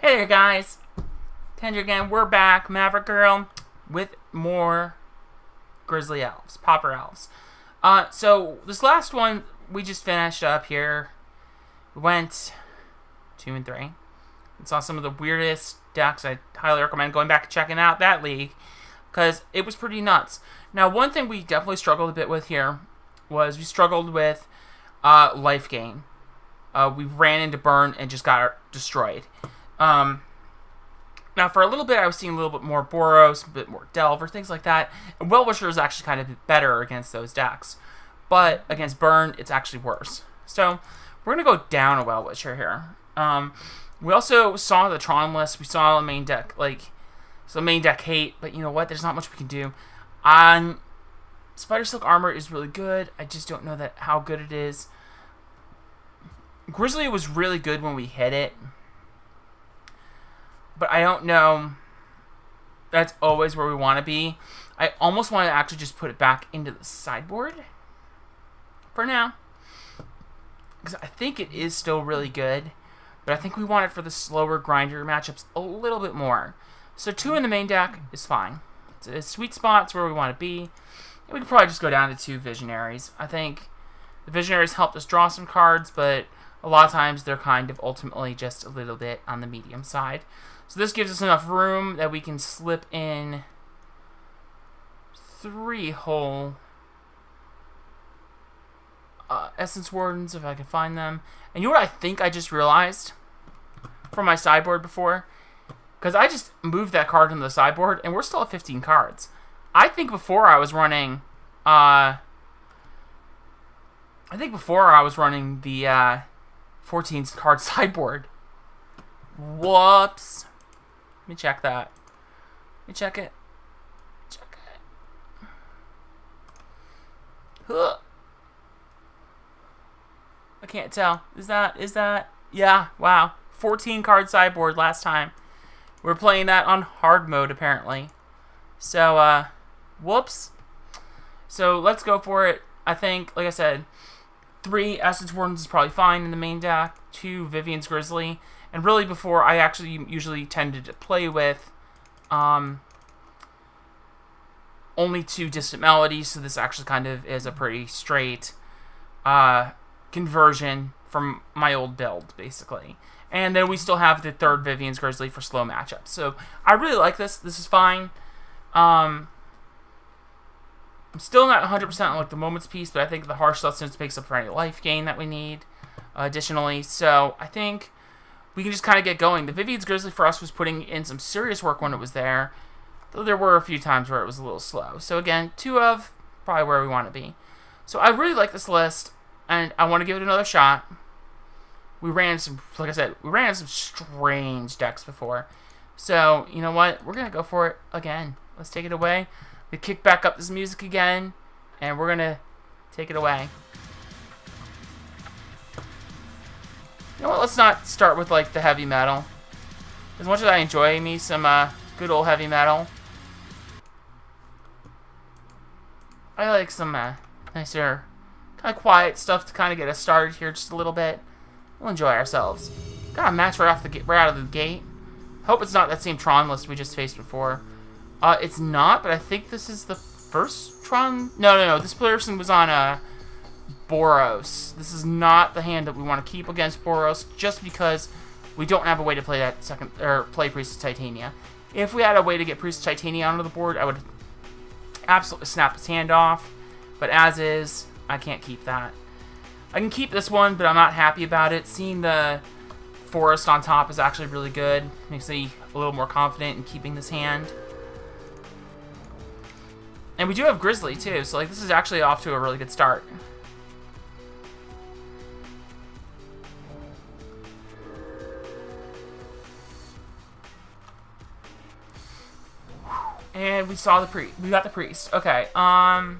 Hey there, guys. Tender again. We're back, TheMaverickGirl, with more Grizzly Elves, Pauper Elves. So this last one we just finished up here. We went 2 and 3 and saw some of the weirdest decks. I highly recommend going back and checking out that league because it was pretty nuts. Now, one thing we definitely struggled a bit with here was we struggled with life gain. We ran into burn and just got destroyed. Now, for a little bit, I was seeing a little bit more Boros, a bit more Delver, things like that. And Well-Wisher is actually kind of better against those decks. But against Burn, it's actually worse. So, we're going to go down a Well-Wisher here. We also saw the Tron list. We saw the main deck, so main deck hate. But you know what? There's not much we can do. Spider Silk Armor is really good. I just don't know how good it is. Grizzly was really good when we hit it. But I don't know. That's always where we want to be. I almost want to actually just put it back into the sideboard for now. Because I think it is still really good. But I think we want it for the slower grinder matchups a little bit more. So 2 in the main deck is fine. It's a sweet spot. It's where we want to be. And we could probably just go down to 2 Visionaries. I think the Visionaries helped us draw some cards, but a lot of times they're kind of ultimately just a little bit on the medium side. So this gives us enough room that we can slip in 3 whole Essence Wardens if I can find them. And you know what I think I just realized from my sideboard before? Because I just moved that card into the sideboard and we're still at 15 cards. I think before I was running the 14 card sideboard. Whoops. Let me check that. Let me check it. Huh. I can't tell. Is that? Yeah, wow. 14 card sideboard last time. We're playing that on hard mode, apparently. So, whoops. So, let's go for it. I think, like I said, 3 Essence Wardens is probably fine in the main deck. 2 Vivien's Grizzly. And really before, I actually usually tended to play with only 2 Distant Melodies. So this actually kind of is a pretty straight conversion from my old build, basically. And then we still have the 3rd Vivien's Grizzly for slow matchups. So I really like this. This is fine. I'm still not 100% on the Moments piece, but I think the Harsh Substance makes up for any life gain that we need additionally. So I think we can just kind of get going. The Vivien's Grizzly for us was putting in some serious work when it was there, though there were a few times where it was a little slow. So again, 2 of probably where we want to be. So I really like this list, and I want to give it another shot. We ran some, like I said, some strange decks before. So, you know what? We're going to go for it again. Let's take it away. We kick back up this music again, and we're going to take it away. You know what? Let's not start with, the heavy metal. As much as I enjoy me some good old heavy metal, I like some nicer, kind of quiet stuff to kind of get us started here just a little bit. We'll enjoy ourselves. Got a match right out of the gate. Hope it's not that same Tron list we just faced before. It's not, but I think this is the first Tron. No. This person was on Boros. This is not the hand that we want to keep against Boros, just because we don't have a way to play that play Priest of Titania. If we had a way to get Priest of Titania onto the board, I would absolutely snap his hand off. But as is, I can't keep that. I can keep this one, but I'm not happy about it. Seeing the forest on top is actually really good. Makes me a little more confident in keeping this hand. And we do have Grizzly too, so this is actually off to a really good start. And we saw we got the priest. Okay, I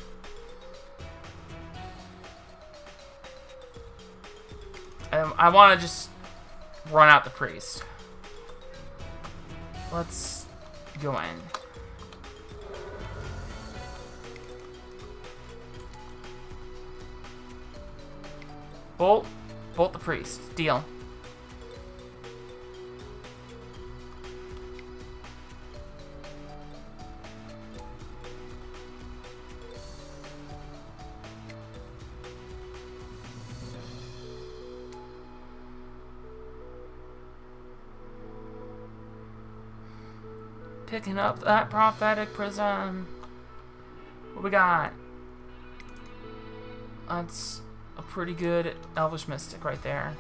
want to just run out the priest. Let's go in. Bolt the priest. Deal. Picking up that prophetic prism. What we got? That's a pretty good Elvish Mystic right there.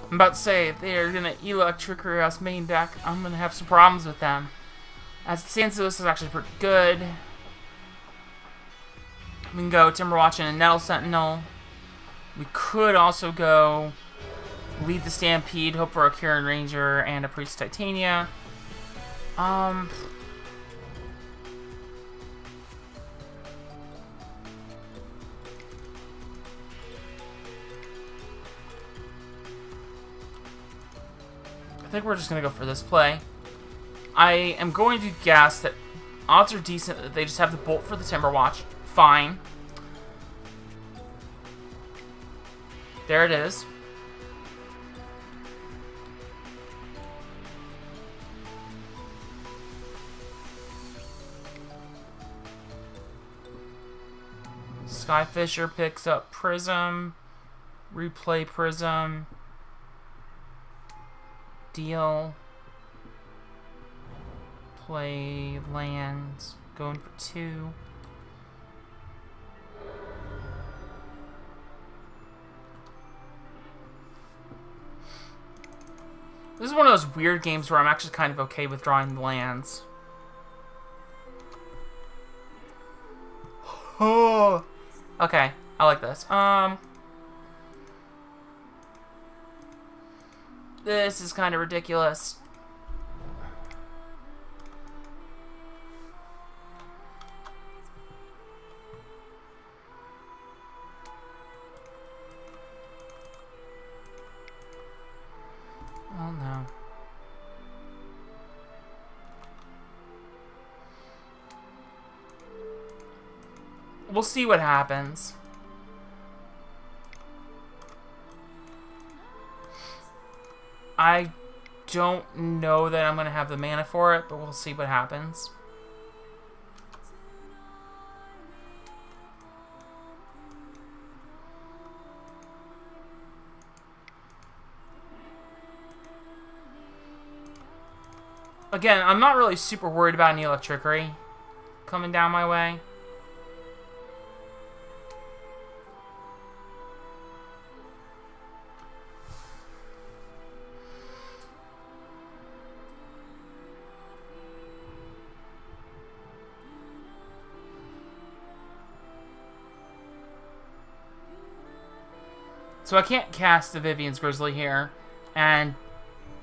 I'm about to say, if they're gonna Electricity us main deck, I'm gonna have some problems with them. As it stands, this is actually pretty good. We can go Timberwatch and a Nettle Sentinel. We could also go lead the Stampede, hope for a Kieran Ranger and a Priest Titania. I think we're just going to go for this play. I am going to guess that odds are decent that they just have the Bolt for the Timberwatch. Fine. There it is. Skyfisher picks up Prism. Replay Prism. Deal. Play lands. Going for 2. This is one of those weird games where I'm actually kind of okay with drawing the lands. Oh. Okay, I like this. This is kind of ridiculous. Oh no. We'll see what happens. I don't know that I'm going to have the mana for it, but we'll see what happens. Again, I'm not really super worried about any Electricity coming down my way. So I can't cast the Vivien's Grizzly here, and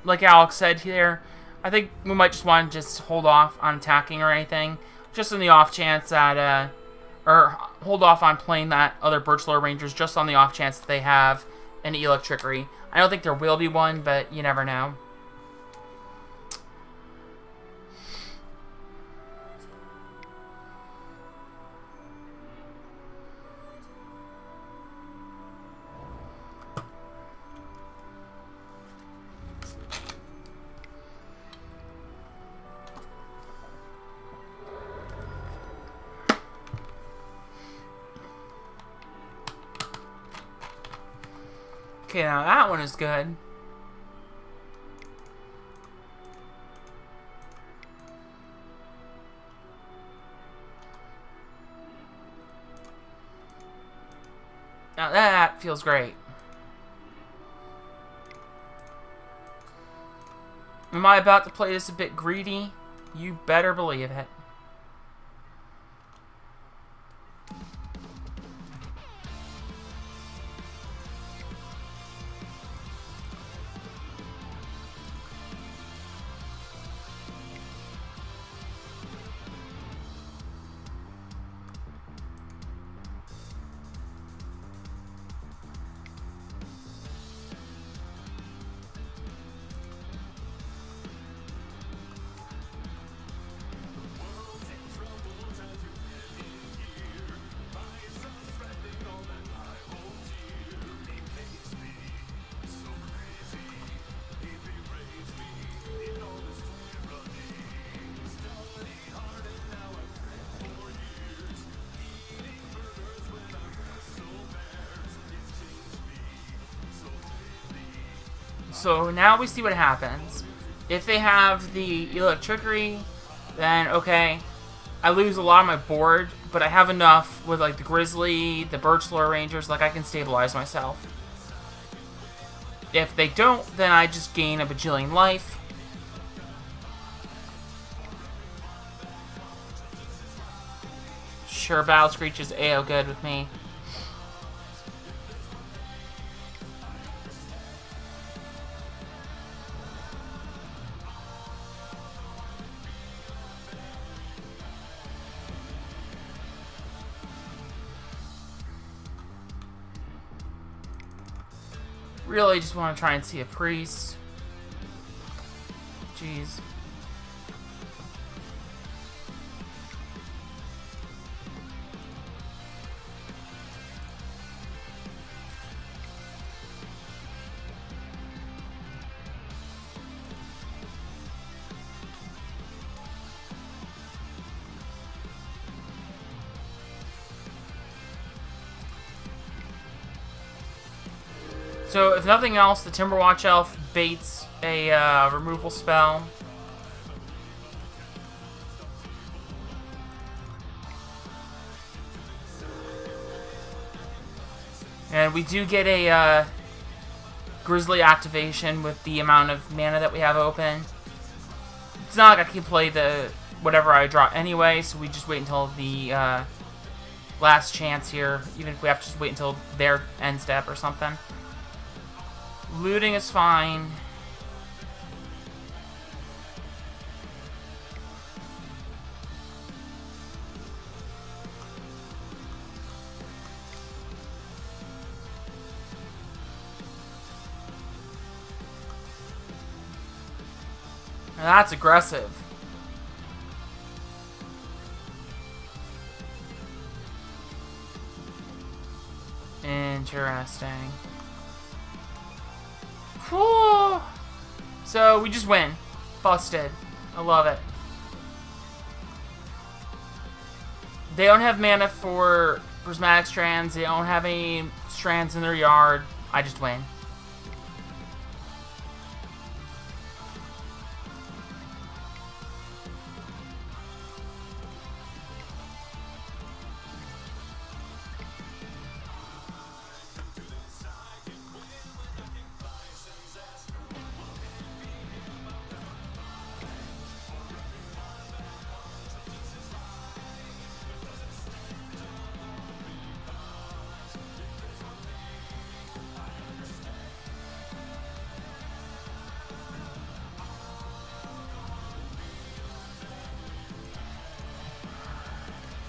like Alex said here, I think we might just want to just hold off on attacking or anything, just in the off chance that, or hold off on playing that other Birchlore Rangers, just on the off chance that they have an Electricity. I don't think there will be one, but you never know. Okay, now that one is good. Now that feels great. Am I about to play this a bit greedy? You better believe it. So now we see what happens. If they have the Electrickery, then okay, I lose a lot of my board, but I have enough with like the Grizzly, the Birchlore Rangers, like I can stabilize myself. If they don't, then I just gain a bajillion life. Sure, Battle Screech is AO good with me. Really just want to try and see a priest. Jeez. So, if nothing else, the Timberwatch Elf baits a removal spell. And we do get a Grizzly activation with the amount of mana that we have open. It's not like I can play the whatever I draw anyway, so we just wait until the last chance here, even if we have to just wait until their end step or something. Looting is fine. Now that's aggressive. Interesting. Whew. So we just win. Busted. I love it. They don't have mana for prismatic strands. They don't have any strands in their yard. I just win.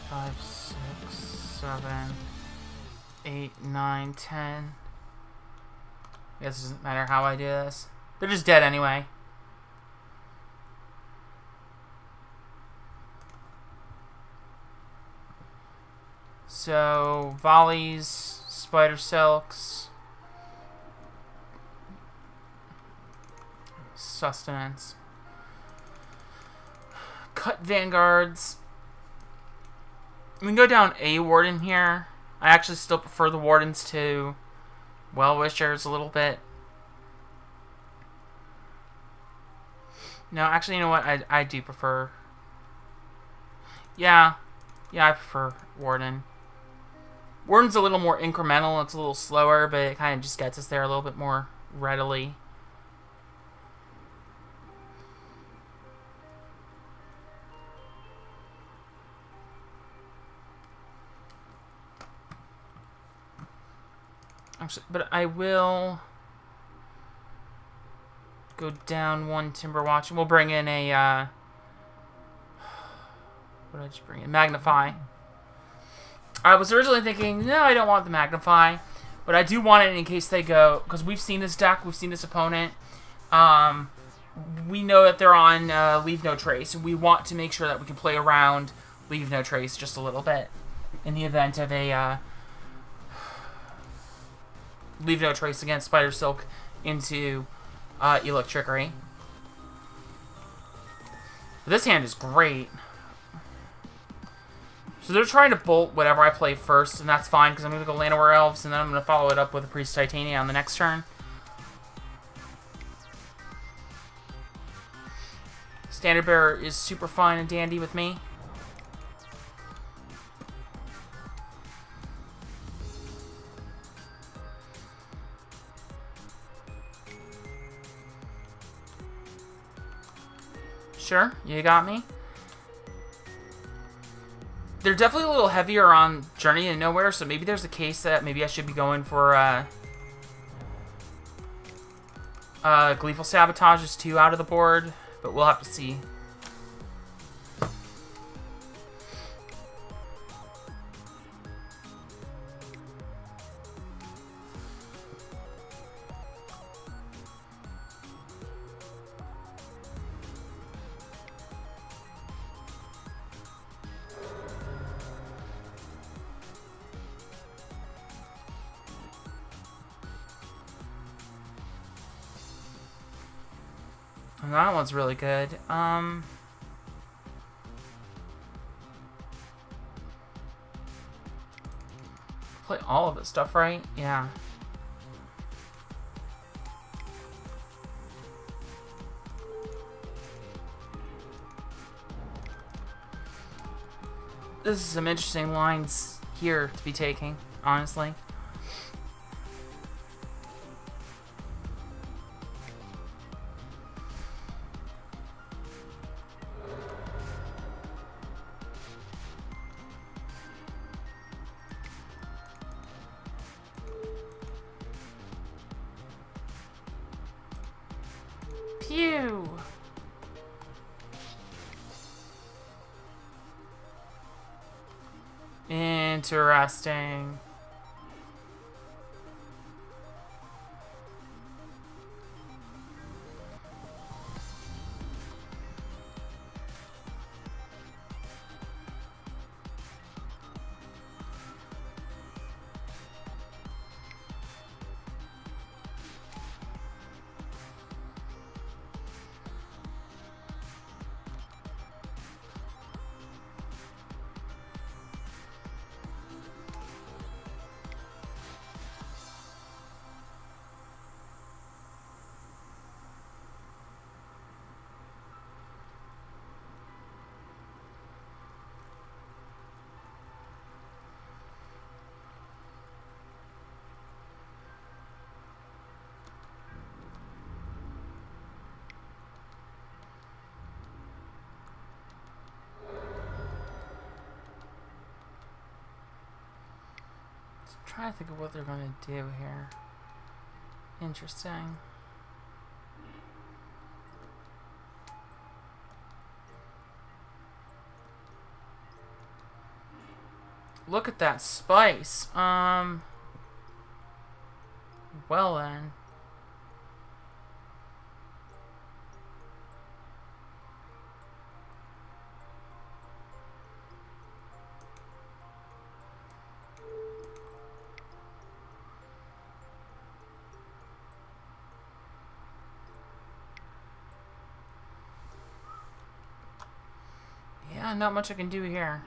Five, 6, 7, 8, 9, 10. I guess it doesn't matter how I do this. They're just dead anyway. So, volleys, spider silks, sustenance, cut vanguards. We can go down a warden here. I actually still prefer the wardens to well-wishers a little bit. No, actually, you know what? I do prefer... Yeah, I prefer warden. Warden's a little more incremental. It's a little slower, but it kind of just gets us there a little bit more readily. Actually, but I will go down one Timberwatch, and we'll bring in a, what did I just bring in? Magnify. I was originally thinking, no, I don't want the Magnify, but I do want it in case they go, because we've seen this deck, we've seen this opponent. We know that they're on Leave No Trace, and we want to make sure that we can play around Leave No Trace just a little bit in the event of a... Leave No Trace against Spider Silk into Electrickery. This hand is great. So they're trying to bolt whatever I play first, and that's fine, because I'm going to go Pauper Elves, and then I'm going to follow it up with a Priest Titania on the next turn. Standard bearer is super fine and dandy with me. Sure, you got me. They're definitely a little heavier on Journey to Nowhere, so maybe there's a case that maybe I should be going for Gleeful Sabotage is 2 out of the board, but we'll have to see. And that one's really good. Play all of this stuff, right? Yeah. This is some interesting lines here to be taking, honestly. Pew! Interesting. Trying to think of what they're going to do here. Interesting. Look at that spice. Well then. Yeah, not much I can do here.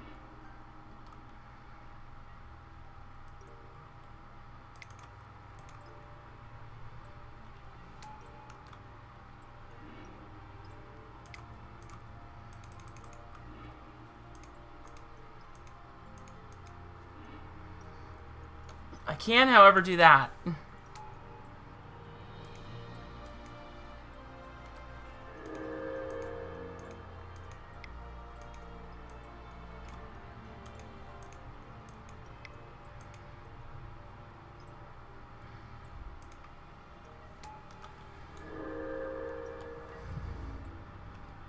I can, however, do that.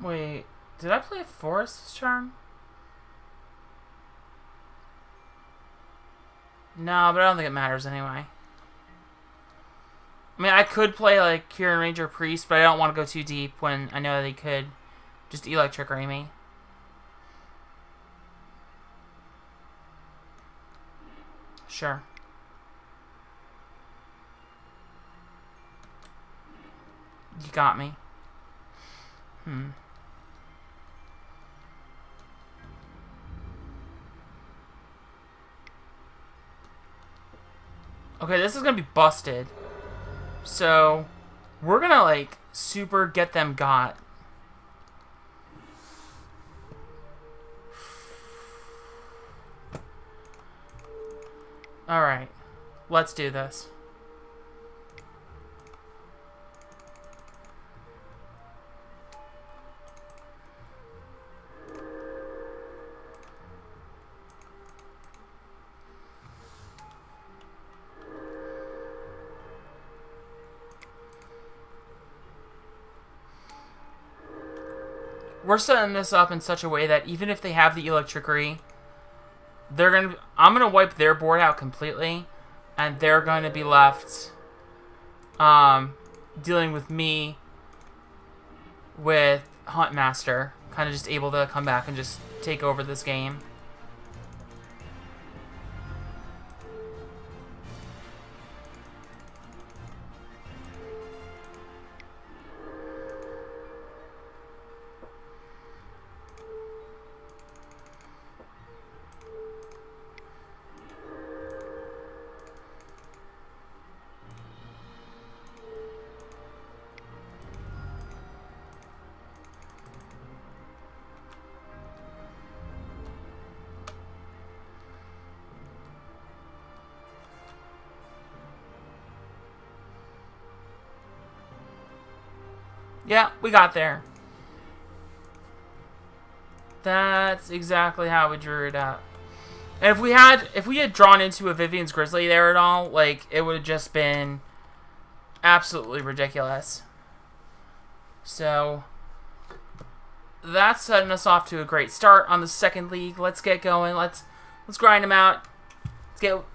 Wait, did I play a forest this turn? No, but I don't think it matters anyway. I mean, I could play like Kieran Ranger Priest, but I don't want to go too deep when I know they could just electrickery me. Sure. You got me. Okay, this is gonna be busted. So, we're gonna, like, super get them got. Alright. Let's do this. We're setting this up in such a way that even if they have the electricity, I'm gonna wipe their board out completely, and they're going to be left dealing with me with Huntmaster, kind of just able to come back and just take over this game. Yeah, we got there. That's exactly how we drew it up. And if we had drawn into a Vivien's Grizzly there at all, like, it would have just been absolutely ridiculous. So that's setting us off to a great start on the second league. Let's get going. Let's grind them out.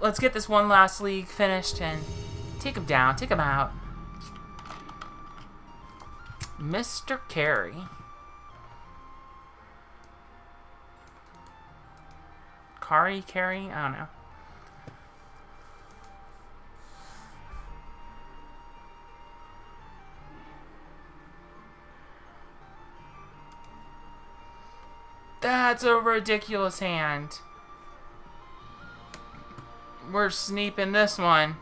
Let's get this one last league finished and take them down, take them out. Mr. Carey. Carey? I don't know. That's a ridiculous hand. We're sneeping this one.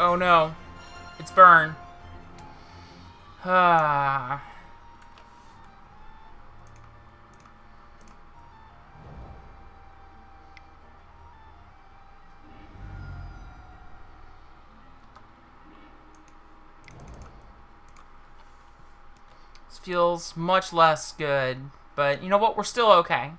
Oh no. It's burn. Ah. This feels much less good, but you know what? We're still okay.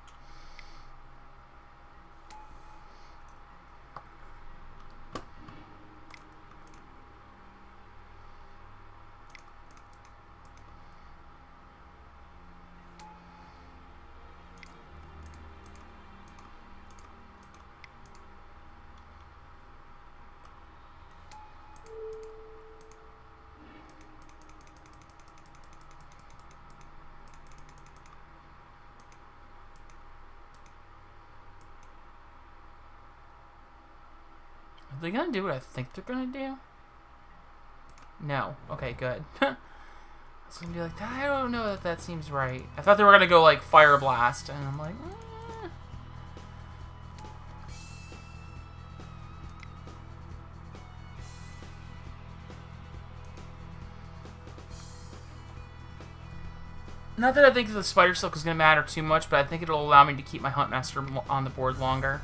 Are they gonna do what I think they're gonna do? No. Okay, good. I was gonna be like, I don't know that that seems right. I thought they were gonna go like Fire Blast, and I'm like, Not that I think the Spider Silk is gonna matter too much, but I think it'll allow me to keep my Huntmaster on the board longer,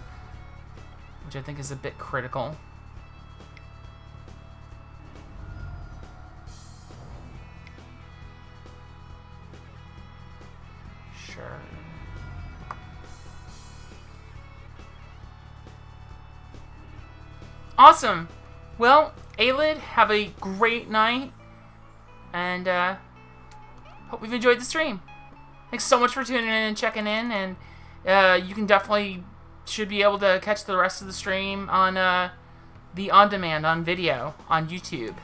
which I think is a bit critical. Sure. Awesome. Well, Aelid, have a great night, and hope you've enjoyed the stream. Thanks so much for tuning in and checking in, and you can definitely should be able to catch the rest of the stream on the on-demand on video on YouTube.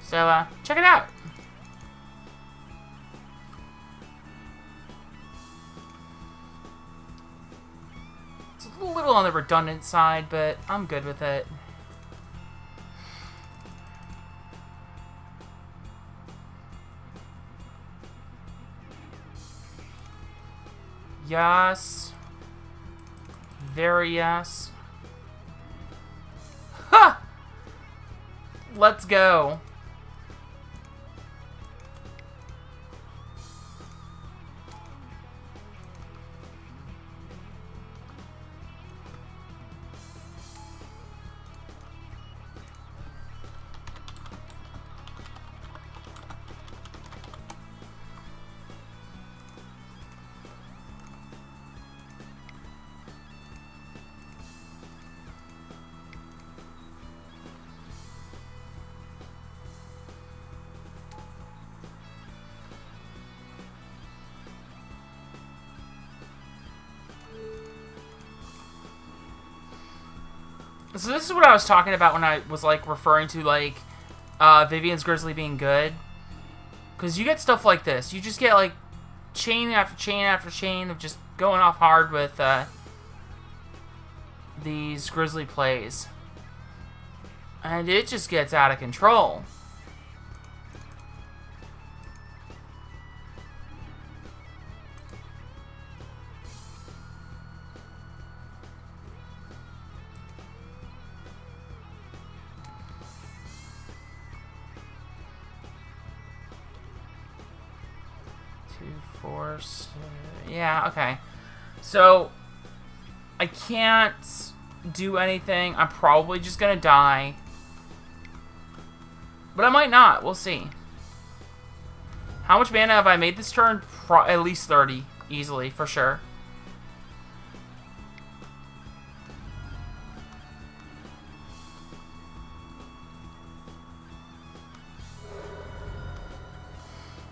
So check it out. It's a little on the redundant side, but I'm good with it. Yes. Very yes. Let's go. So this is what I was talking about when I was, like, referring to, like, Vivien's Grizzly being good. Because you get stuff like this. You just get, like, chain after chain after chain of just going off hard with these Grizzly plays. And it just gets out of control. Yeah, okay. So, I can't do anything. I'm probably just gonna die. But I might not. We'll see. How much mana have I made this turn? At least 30. Easily, for sure.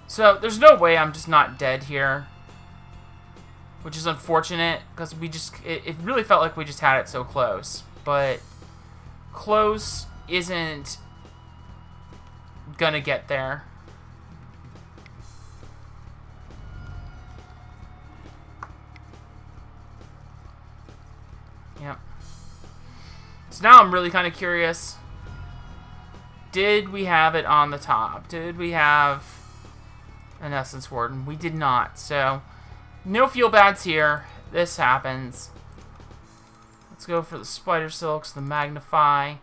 So, there's no way I'm just not dead here. Which is unfortunate, because we just... It really felt like we just had it so close. But close isn't gonna get there. Yep. So now I'm really kind of curious. Did we have it on the top? Did we have an Essence Warden? We did not, so no feel bads here. This happens. Let's go for the Spider Silks, the Magnify.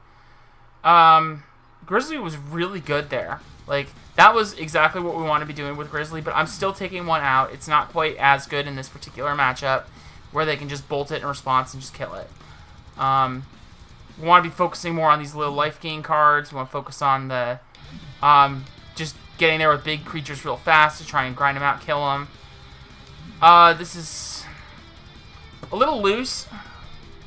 Grizzly was really good there. Like, that was exactly what we want to be doing with Grizzly, but I'm still taking one out. It's not quite as good in this particular matchup, where they can just bolt it in response and just kill it. We want to be focusing more on these little life gain cards. We want to focus on the just getting there with big creatures real fast to try and grind them out, kill them. This is a little loose.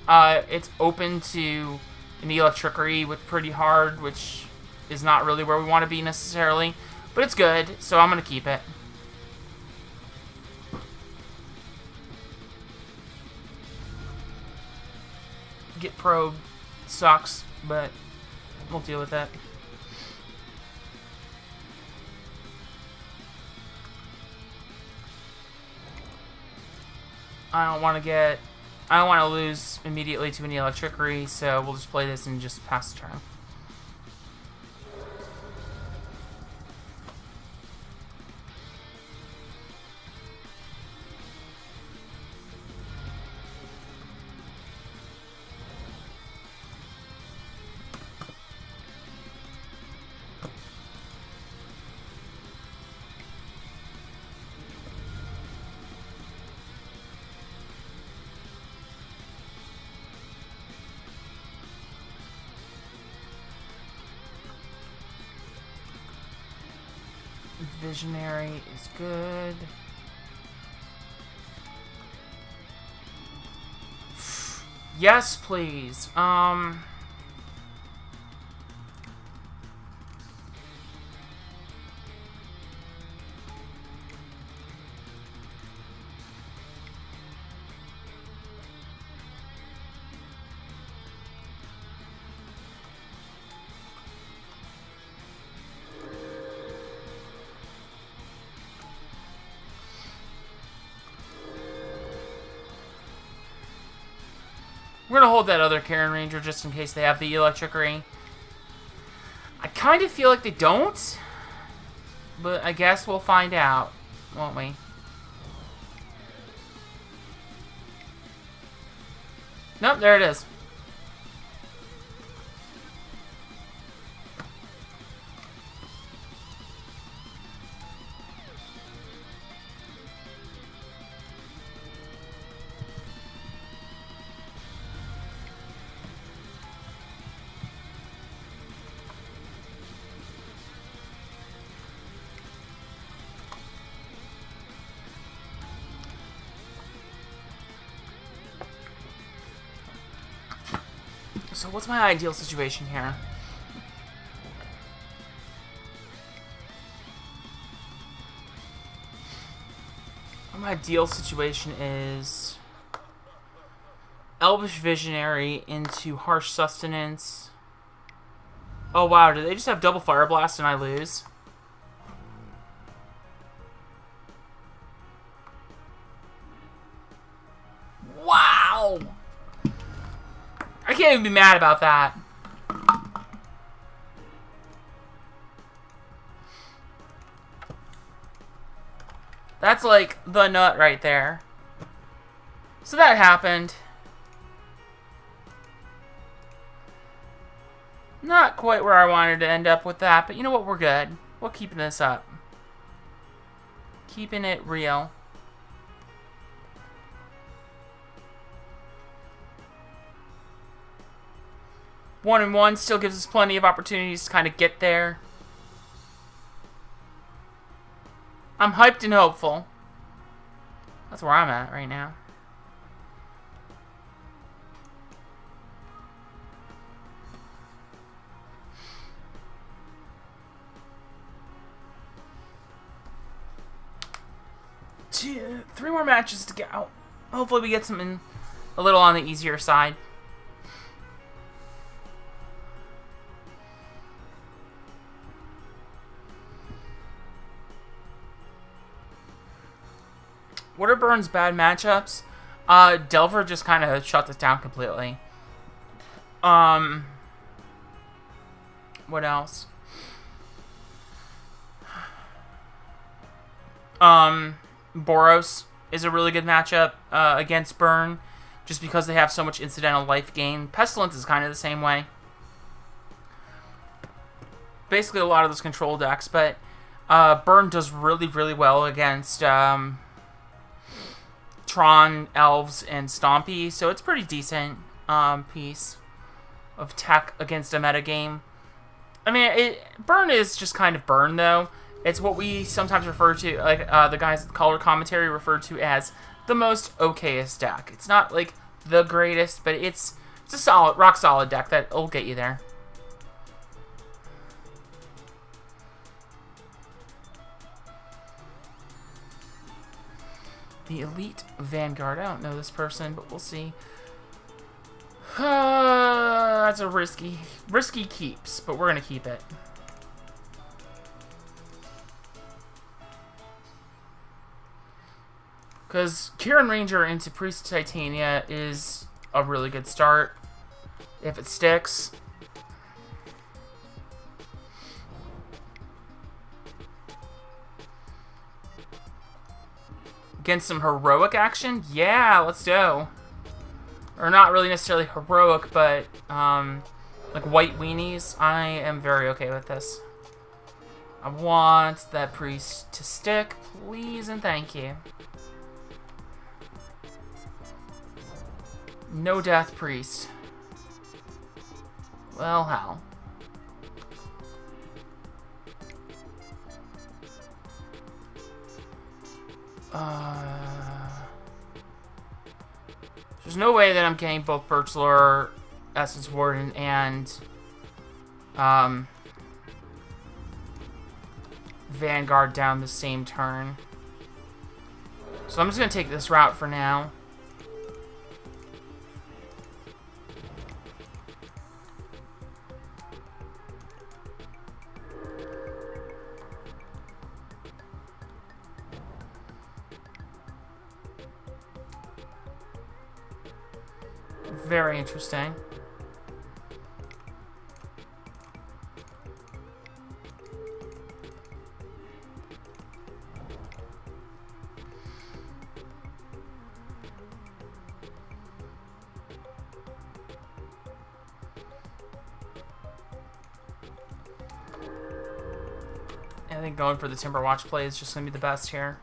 It's open to an Electrickery with pretty hard, which is not really where we want to be necessarily. But it's good, so I'm going to keep it. Get probed sucks, but we'll deal with that. I don't want to lose immediately to an Electrickery, so we'll just play this and just pass the turn. Visionary is good. Yes, please. We're going to hold that other Karen Ranger just in case they have the Electrickery. I kind of feel like they don't. But I guess we'll find out, won't we? Nope, there it is. So what's my ideal situation here? My ideal situation is Elvish Visionary into Harsh Sustenance. Oh wow, do they just have double Fire Blast and I lose? Wow! I can't even be mad about that. That's like the nut right there. So that happened. Not quite where I wanted to end up with that, but you know what? We're good. We're keeping this up. Keeping it real. One and one still gives us plenty of opportunities to kind of get there. I'm hyped and hopeful. That's where I'm at right now. Three more matches to go. Hopefully we get something a little on the easier side. What are Burn's bad matchups? Delver just kind of shut this down completely. What else? Boros is a really good matchup against Burn, just because they have so much incidental life gain. Pestilence is kind of the same way. Basically a lot of those control decks, but Burn does really, really well against Tron, Elves, and Stompy, so it's pretty decent piece of tech against a metagame. I mean, Burn is just kind of Burn, though. It's what we sometimes refer to, like the guys at the color commentary refer to as the most okayest deck. It's not like the greatest, but it's a solid, rock solid deck that'll get you there. The Elite Vanguard. I don't know this person, but we'll see. That's a risky keeps, but we're gonna keep it. Because Kieran Ranger into Priest Titania is a really good start. If it sticks. Against some heroic action? Yeah, let's go. Or not really necessarily heroic, but like white weenies. I am very okay with this. I want that priest to stick, please and thank you. No death priest. Well, how? There's no way that I'm getting both Birchlore, Essence Warden, and Vanguard down the same turn. So I'm just going to take this route for now. Very interesting. I think going for the Timberwatch play is just going to be the best here.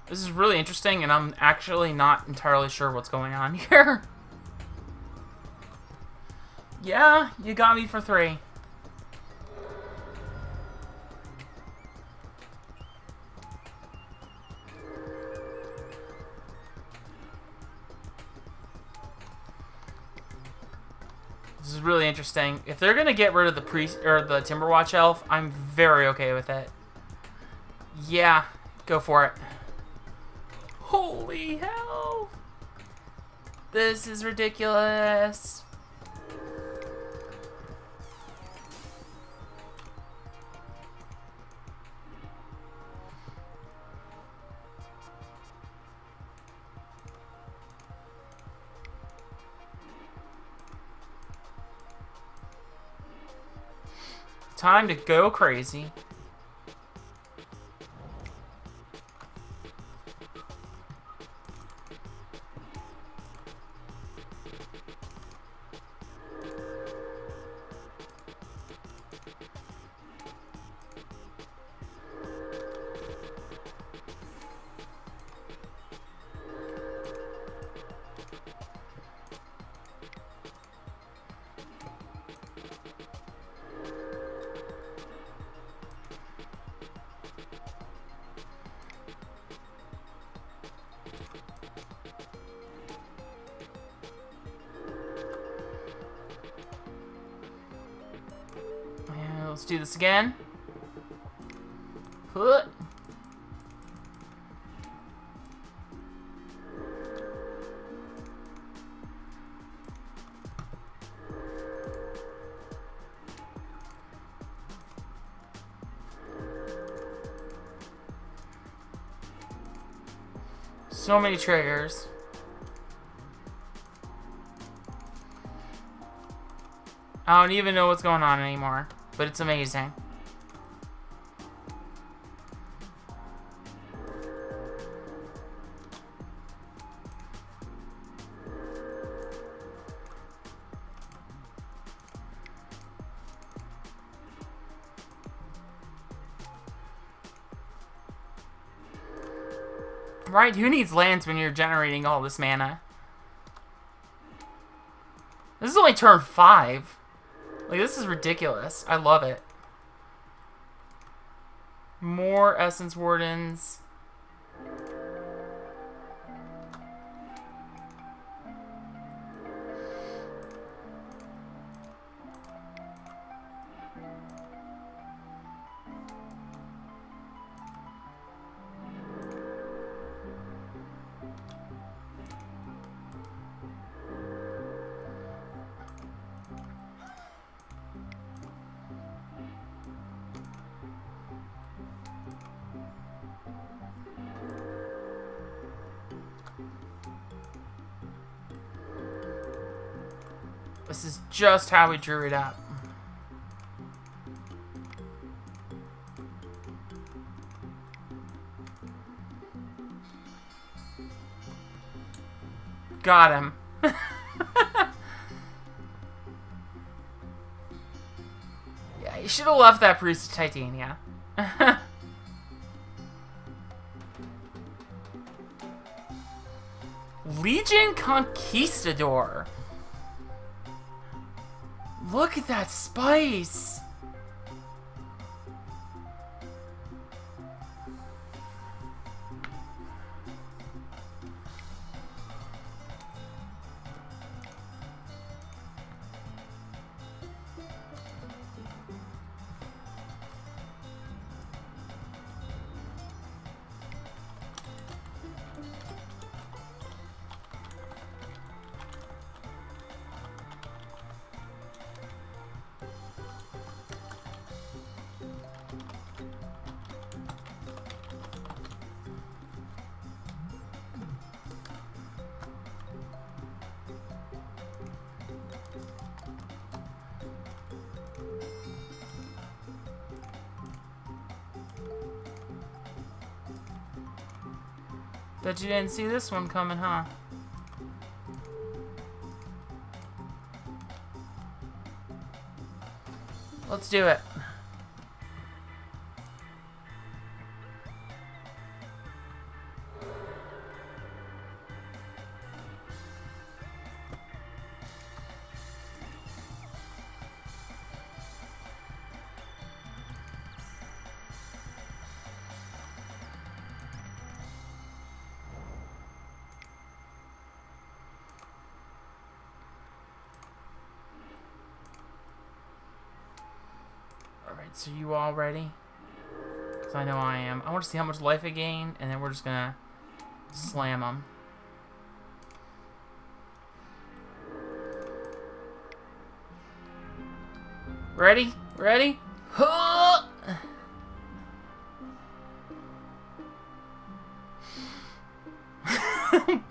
This is really interesting, and I'm actually not entirely sure what's going on here. Yeah, you got me for 3. This is really interesting. If they're gonna get rid of the priest or the Timberwatch elf, I'm very okay with it. Yeah, go for it. Holy hell! This is ridiculous. Time to go crazy. Let's do this again. Put. So many triggers. I don't even know what's going on anymore. But it's amazing. Right, who needs lands when you're generating all this mana? This is only turn 5. Like, this is ridiculous. I love it. More Essence Wardens. This is just how we drew it up. Got him. Yeah, you should have left that Priest of Titania. Legion Conquistador. Look at that spice! Bet you didn't see this one coming, huh? Let's do it. So you all ready? Because I know I am. I want to see how much life I gain, and then we're just gonna slam them. Ready? Ready?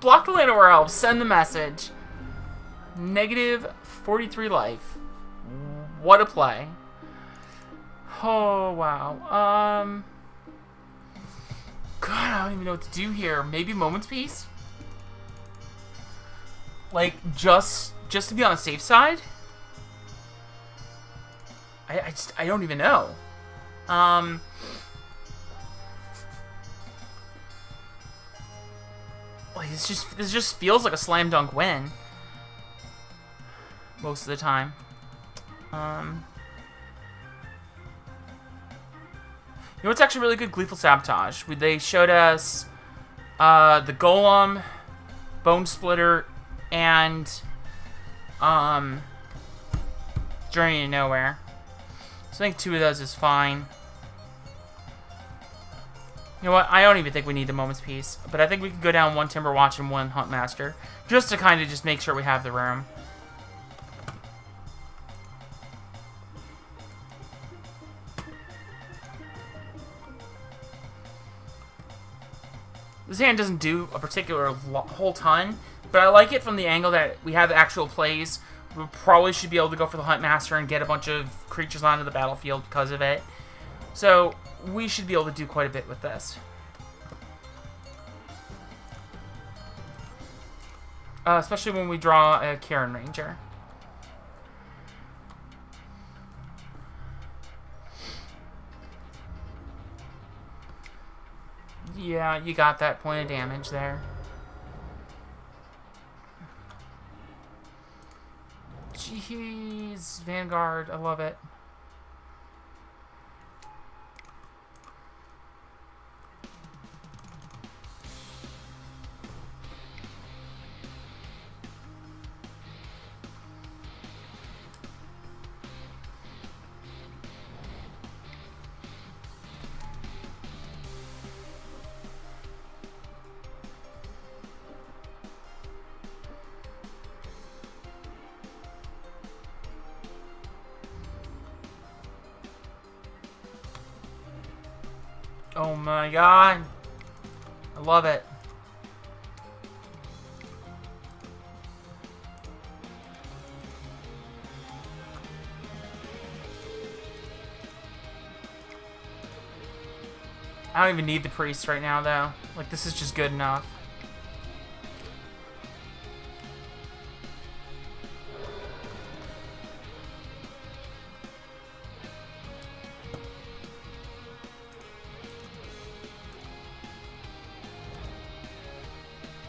Block the land or else. Send the message. Negative 43 life. What a play. Oh, wow. God, I don't even know what to do here. Maybe Moment's Peace? Like, just to be on the safe side? I don't even know. Like, this just feels like a slam dunk win. Most of the time. You know what's actually really good? Gleeful Sabotage. They showed us the Golem, Bone Splitter, and Journey to Nowhere. So I think 2 of those is fine. You know what? I don't even think we need the Moment's Peace. But I think we could go down 1 Timber Watch and 1 Hunt Master. Just to kind of just make sure we have the room. This hand doesn't do a particular whole ton, but I like it from the angle that we have actual plays. We probably should be able to go for the Hunt Master and get a bunch of creatures onto the battlefield because of it. So we should be able to do quite a bit with this. Especially when we draw a Karen Ranger. Yeah, you got that point of damage there. Jeez, Vanguard, I love it. Oh my god. I love it. I don't even need the priest right now, though. Like, this is just good enough.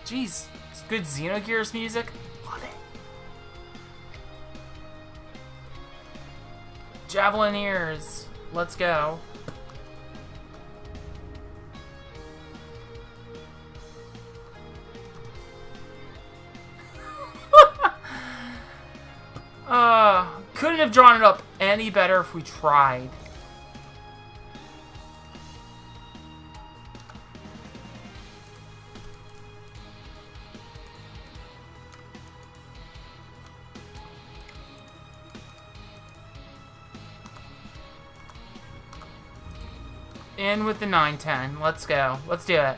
Jeez, it's good Xenogears music. Love it. Javelineers. Let's go. Couldn't have drawn it up any better if we tried. In with the 9-10. Let's go. Let's do it.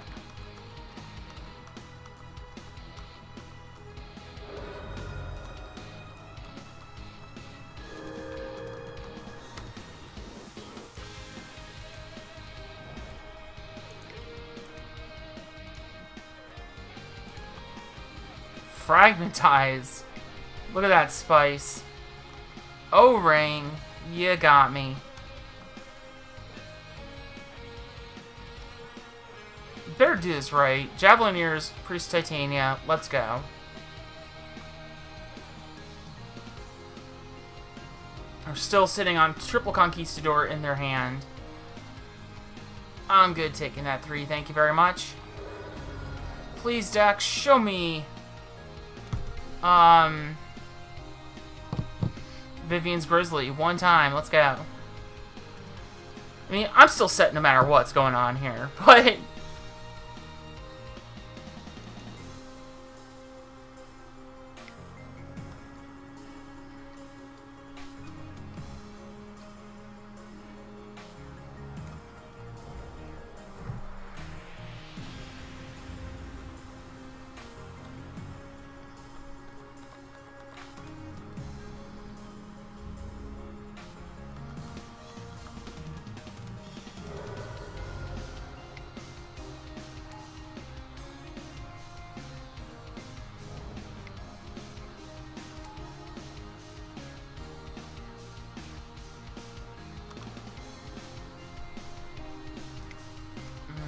Fragmentize. Look at that spice. O-ring. You got me. Better do this right. Javelineers, Priest Titania. Let's go. Are still sitting on triple Conquistador in their hand. I'm good taking that 3. Thank you very much. Please, deck, show me Vivien's Grizzly. 1 time. Let's go. I mean, I'm still set no matter what's going on here, but...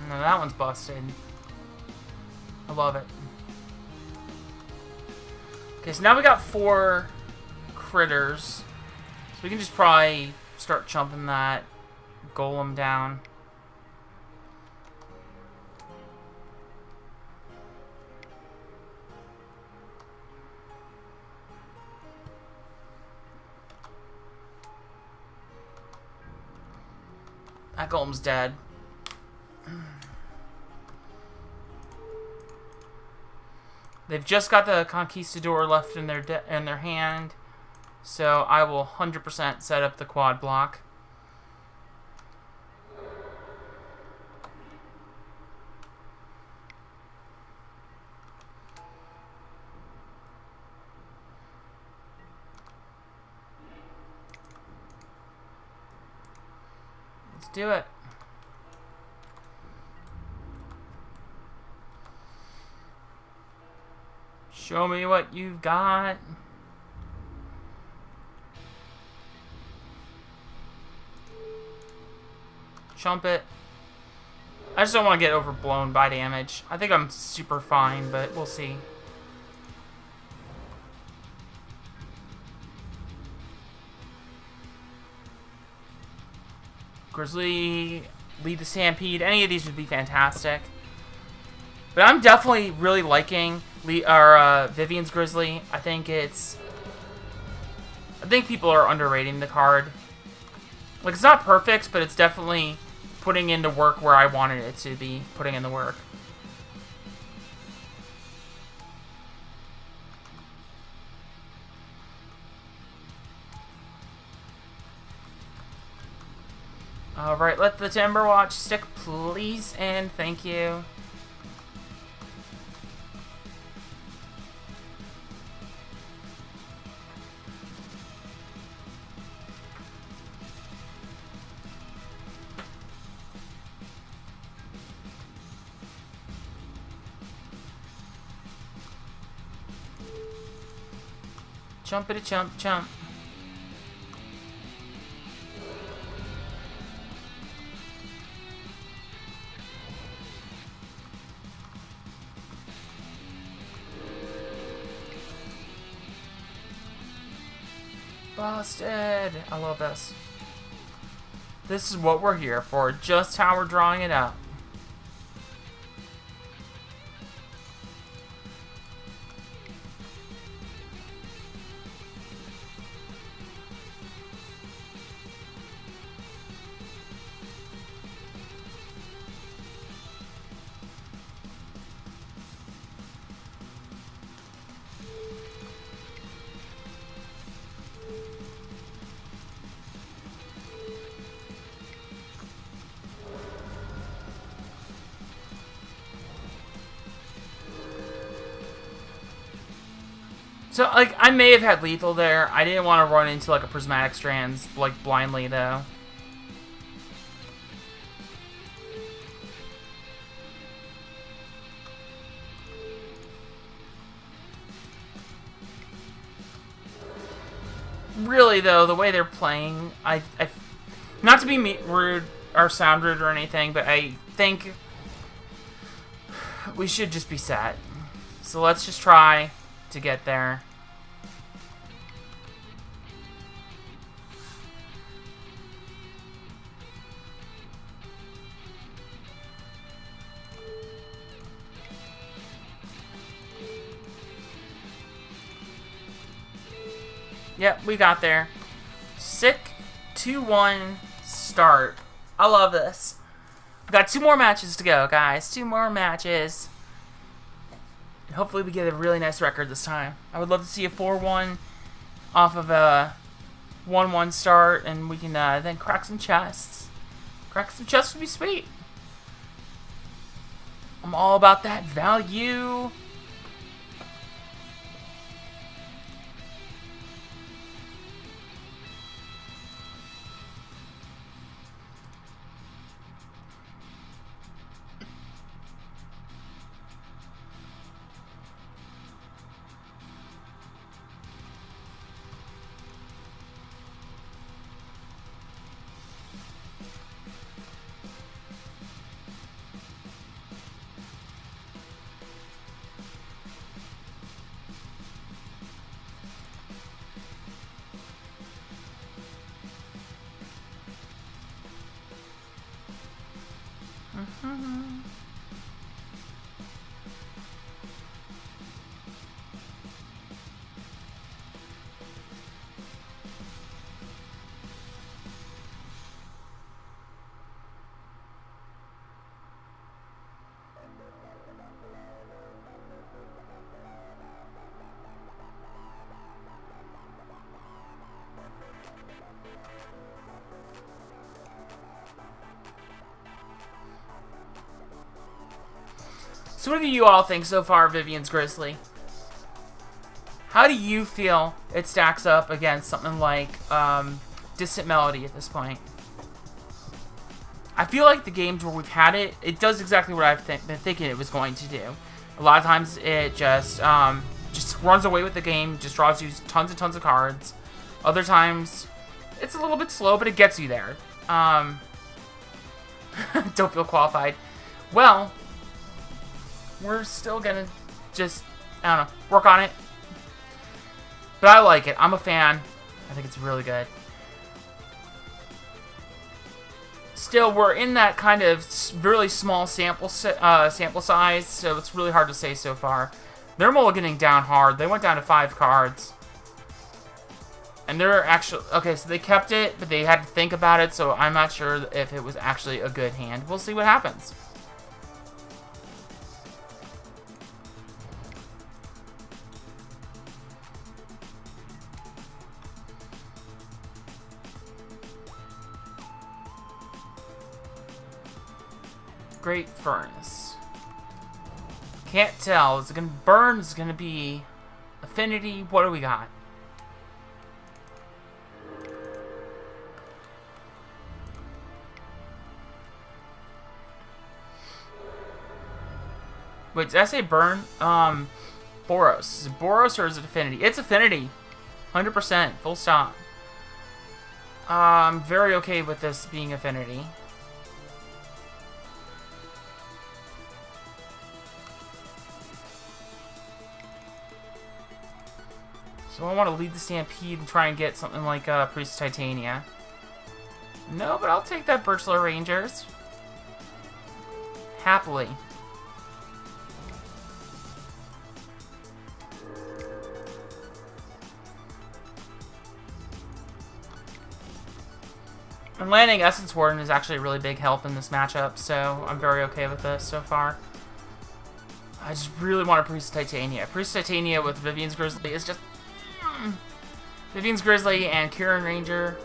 No, that one's busted. I love it. Okay, so now we got 4 critters. So we can just probably start chumping that golem down. That golem's dead. They've just got the Conquistador left in their hand, so I will 100% set up the quad block. Let's do it. Show me what you've got. Chump it. I just don't want to get overblown by damage. I think I'm super fine, but we'll see. Grizzly, lead the Stampede. Any of these would be fantastic. But I'm definitely really liking Vivien's Grizzly. I think people are underrating the card. Like, it's not perfect, but it's definitely putting into work where I wanted it to be putting in the work. Alright, let the Timber Watch stick, please, and thank you. Chumpity chump chump. Busted! I love this. This is what we're here for, just how we're drawing it out. So, like, I may have had lethal there. I didn't want to run into, like, a Prismatic Strands, like, blindly, though. Really, though, the way they're playing, not to be rude or sound rude or anything, but I think we should just be set. So let's just try to get there. Yep, we got there. Sick 2-1 start I love this. We've got 2 more matches to go, guys. 2 more matches. And hopefully we get a really nice record this time. I would love to see a 4-1 off of a 1-1 start, and we can then crack some chests. Crack some chests would be sweet. I'm all about that value. So what do you all think so far, Vivien's Grizzly? How do you feel it stacks up against something like Distant Melody at this point? I feel like the games where we've had it, it does exactly what I've been thinking it was going to do. A lot of times it just runs away with the game, just draws you tons and tons of cards. Other times it's a little bit slow, but it gets you there. Don't feel qualified. Well, we're still gonna just, I don't know, work on it. But I like it. I'm a fan. I think it's really good. Still, we're in that kind of really small sample size, so it's really hard to say so far. They're mulliganing down hard. They went down to 5 cards. And they're actually, okay, so they kept it, but they had to think about it, so I'm not sure if it was actually a good hand. We'll see what happens. Great Furnace. Can't tell. Is it going to burn? Is it going to be Affinity? What do we got? Wait, did I say burn? Boros. Is it Boros or is it Affinity? It's Affinity. 100%. Full stop. I'm very okay with this being Affinity. So I want to lead the Stampede and try and get something like Priest Titania. No, but I'll take that Birchler Rangers. Happily. And landing Essence Warden is actually a really big help in this matchup, so I'm very okay with this so far. I just really want a Priest Titania. Priest Titania with Vivien's Grizzly is just... Vivien's Grizzly and Kieran Ranger.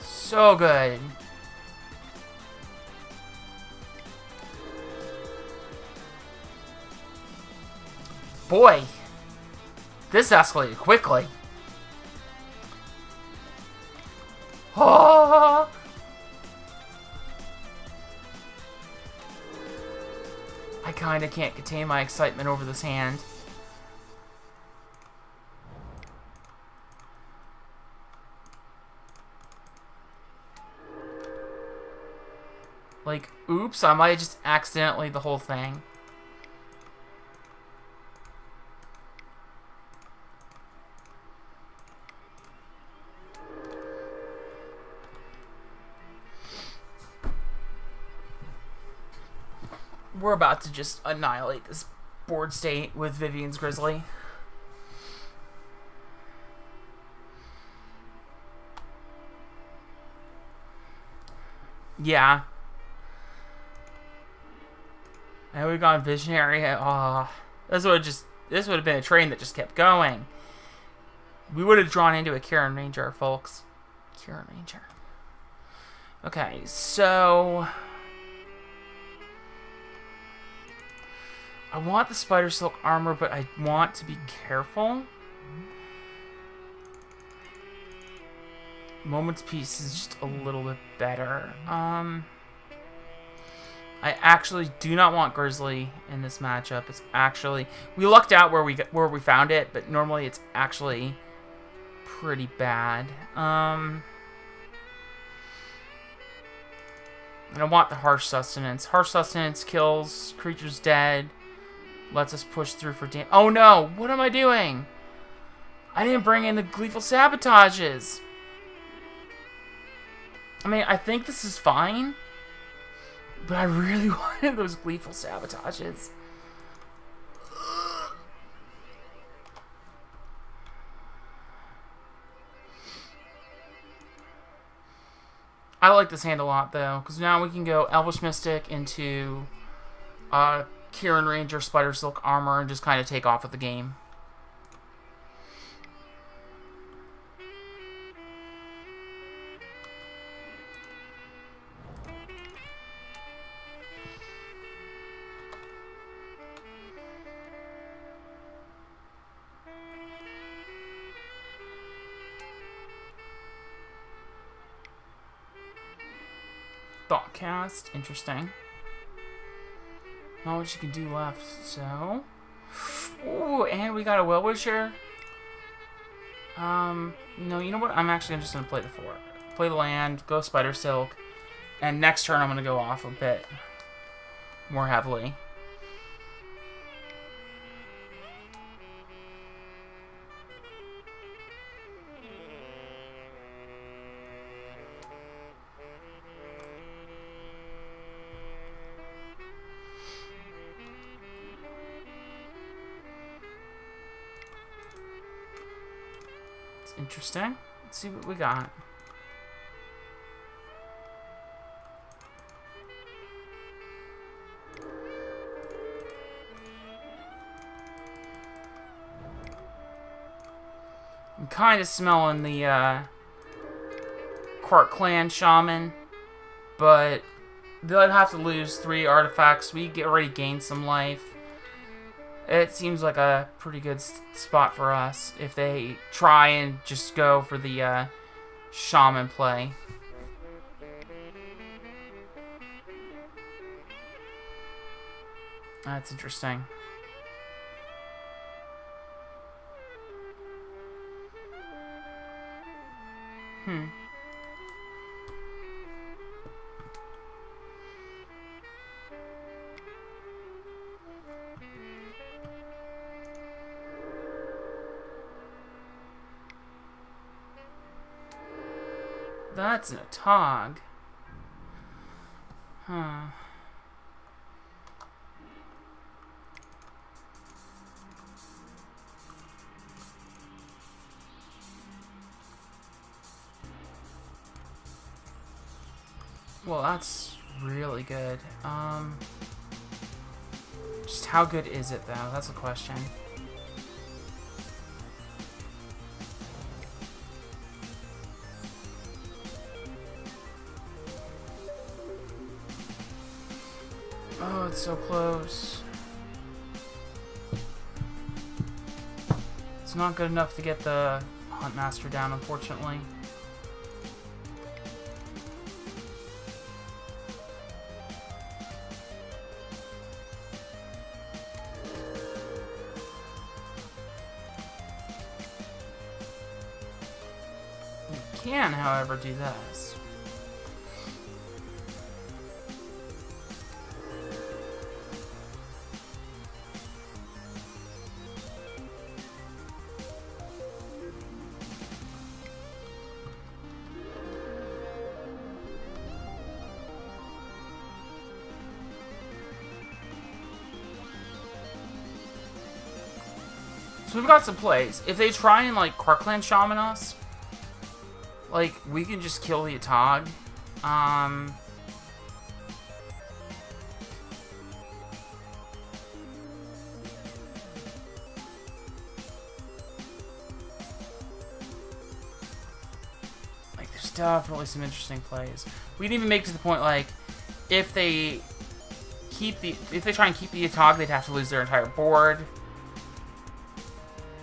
So good. Boy. This escalated quickly. Oh. I kinda can't contain my excitement over this hand. Like, oops, I might have just accidentally the whole thing. We're about to just annihilate this board state with Vivien's Grizzly. Yeah. And we got Visionary. Oh, this would have been a train that just kept going. We would have drawn into a Kieran Ranger, folks. Kieran Ranger. Okay, so I want the Spider Silk armor, but I want to be careful. Moment's Peace is just a little bit better. I actually do not want Grizzly in this matchup. It's actually, we lucked out where we found it, but normally it's actually pretty bad. And I want the Harsh Sustenance. Harsh Sustenance kills creatures dead. Lets us push through for damage. Oh no! What am I doing? I didn't bring in the Gleeful Sabotages. I mean, I think this is fine. But I really wanted those Gleeful Sabotages. I like this hand a lot, though, because now we can go Elvish Mystic into Kieran Ranger Spider Silk Armor and just kind of take off with the game. Thoughtcast, interesting. Not much you can do left, so. Ooh, and we got a Well-Wisher. No, you know what? I'm actually just gonna play the 4. Play the land, go Spider Silk, and next turn I'm gonna go off a bit more heavily. Interesting. Let's see what we got. I'm kind of smelling the Quark Clan Shaman, but they'll have to lose 3 artifacts. We already gained some life. It seems like a pretty good spot for us if they try and just go for the Shaman play. That's interesting. That's an Atog. Huh. Well, that's really good. Just how good is it, though? That's a question. Oh, it's so close. It's not good enough to get the Huntmaster down, unfortunately. You can, however, do this. So we've got some plays. If they try and, like, Quarkland Shaman us, like, we can just kill the Atog. definitely some interesting plays. We didn't even make it to the point, like, if they try and keep the Atog, they'd have to lose their entire board.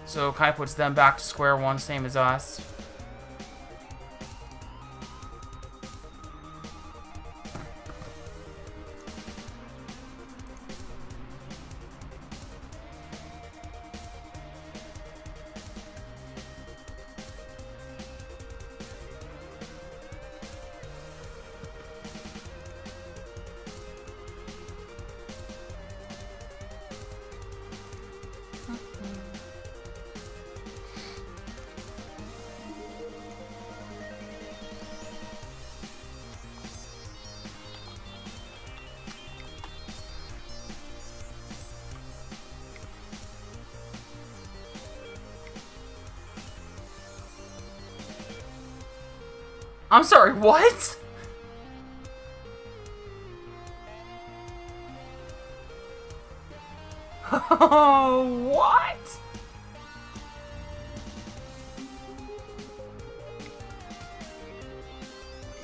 So it kind of puts them back to square one, same as us. I'm sorry, what? Oh, what?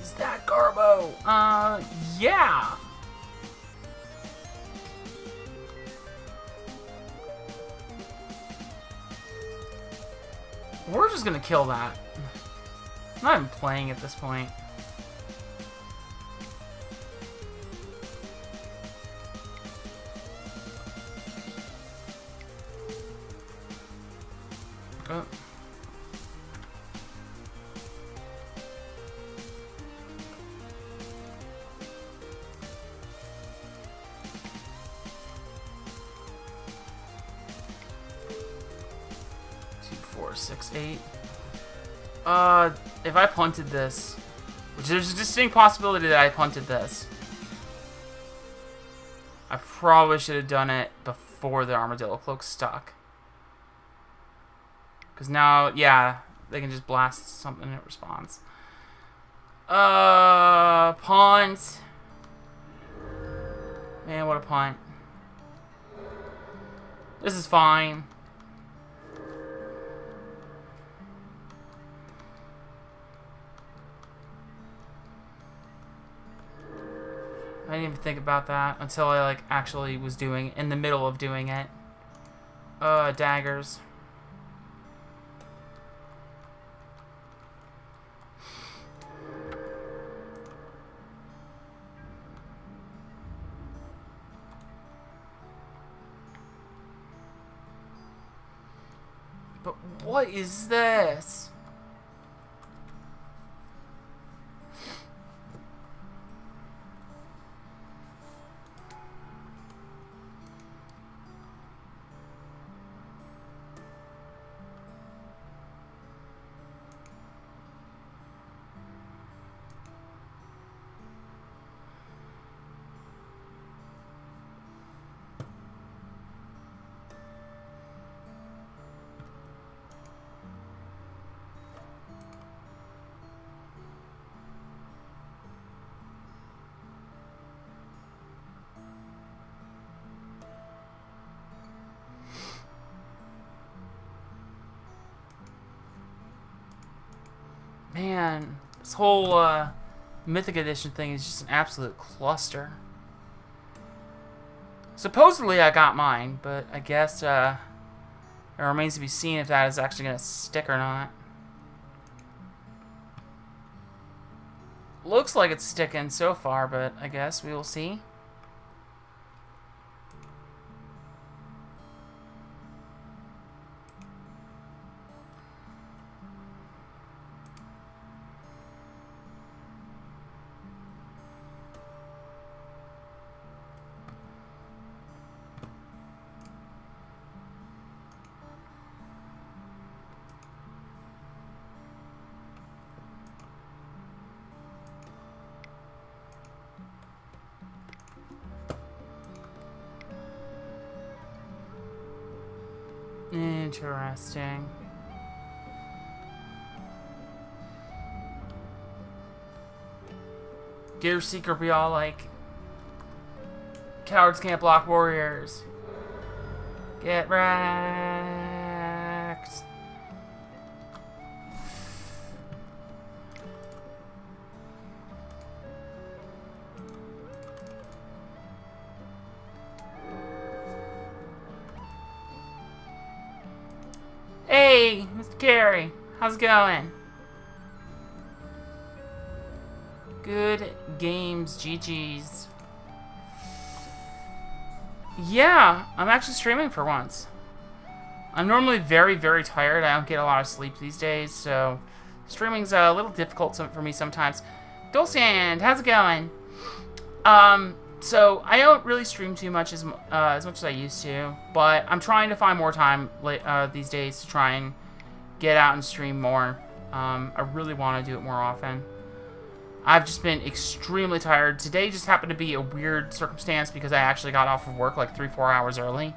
Is that Garbo? Yeah. We're just gonna kill that. I'm not even playing at this point. Oh. Two, 4, 6, 8. If I punted this, which there's a distinct possibility that I punted this, I probably should have done it before the Armadillo Cloak stuck. Because now, yeah, they can just blast something in response. Punt. Man, what a punt. This is fine. I didn't even think about that until I, like, actually was in the middle of doing it. Daggers. But what is this? Man, this whole Mythic Edition thing is just an absolute cluster. Supposedly I got mine, but I guess it remains to be seen if that is actually going to stick or not. Looks like it's sticking so far, but I guess we will see. Interesting. Gear Seeker be all like, cowards can't block warriors. Get wrecked. Hey, Mr. Carey. How's it going? Good games, GG's. Yeah, I'm actually streaming for once. I'm normally very, very tired. I don't get a lot of sleep these days, so streaming's a little difficult for me sometimes. Dulcand, how's it going? So I don't really stream too much as much as I used to, but I'm trying to find more time these days to try and get out and stream more. I really want to do it more often. I've just been extremely tired. Today just happened to be a weird circumstance because I actually got off of work like 3-4 hours early.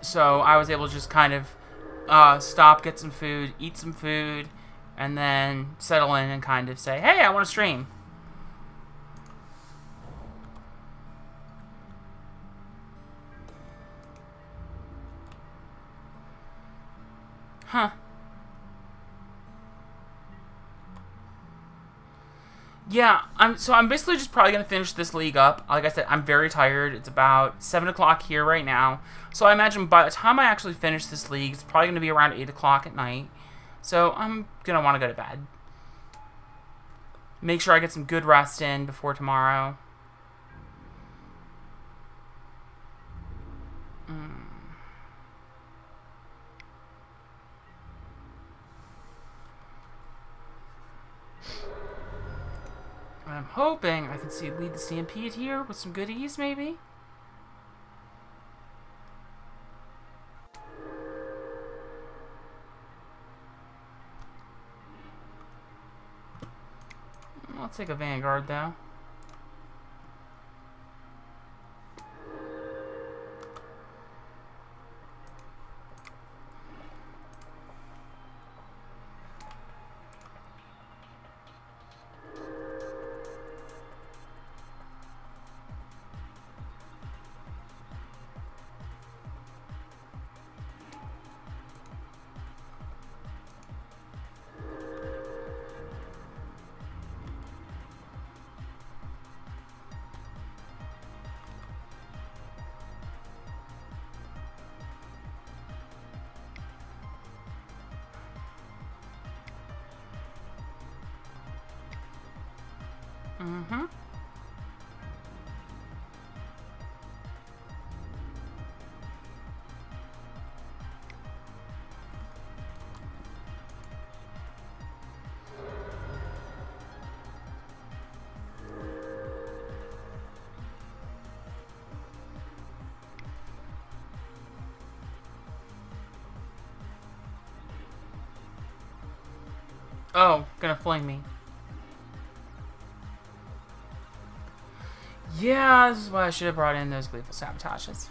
So I was able to just kind of stop, get some food, eat some food, and then settle in and kind of say, hey, I want to stream. Huh. Yeah, I'm basically just probably going to finish this league up. Like I said, I'm very tired. It's about 7 o'clock here right now. So I imagine by the time I actually finish this league, it's probably going to be around 8 o'clock at night. So I'm going to want to go to bed. Make sure I get some good rest in before tomorrow. I'm hoping I can lead the Stampede here with some goodies, maybe? I'll take a Vanguard, though. Mm-hmm. Oh, gonna fling me. Yeah, this is why I should have brought in those Gleeful Sabotages.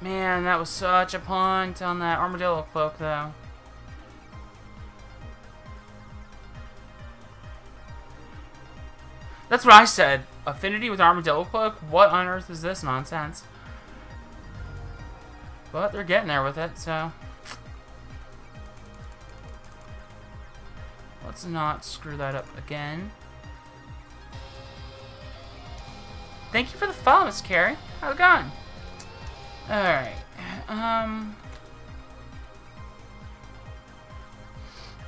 Man, that was such a punt on that Armadillo Cloak, though. That's what I said. Affinity with Armadillo Cloak? What on earth is this nonsense? But they're getting there with it, so... let's not screw that up again. Thank you for the follow, Miss Carrie. How's it going? Alright.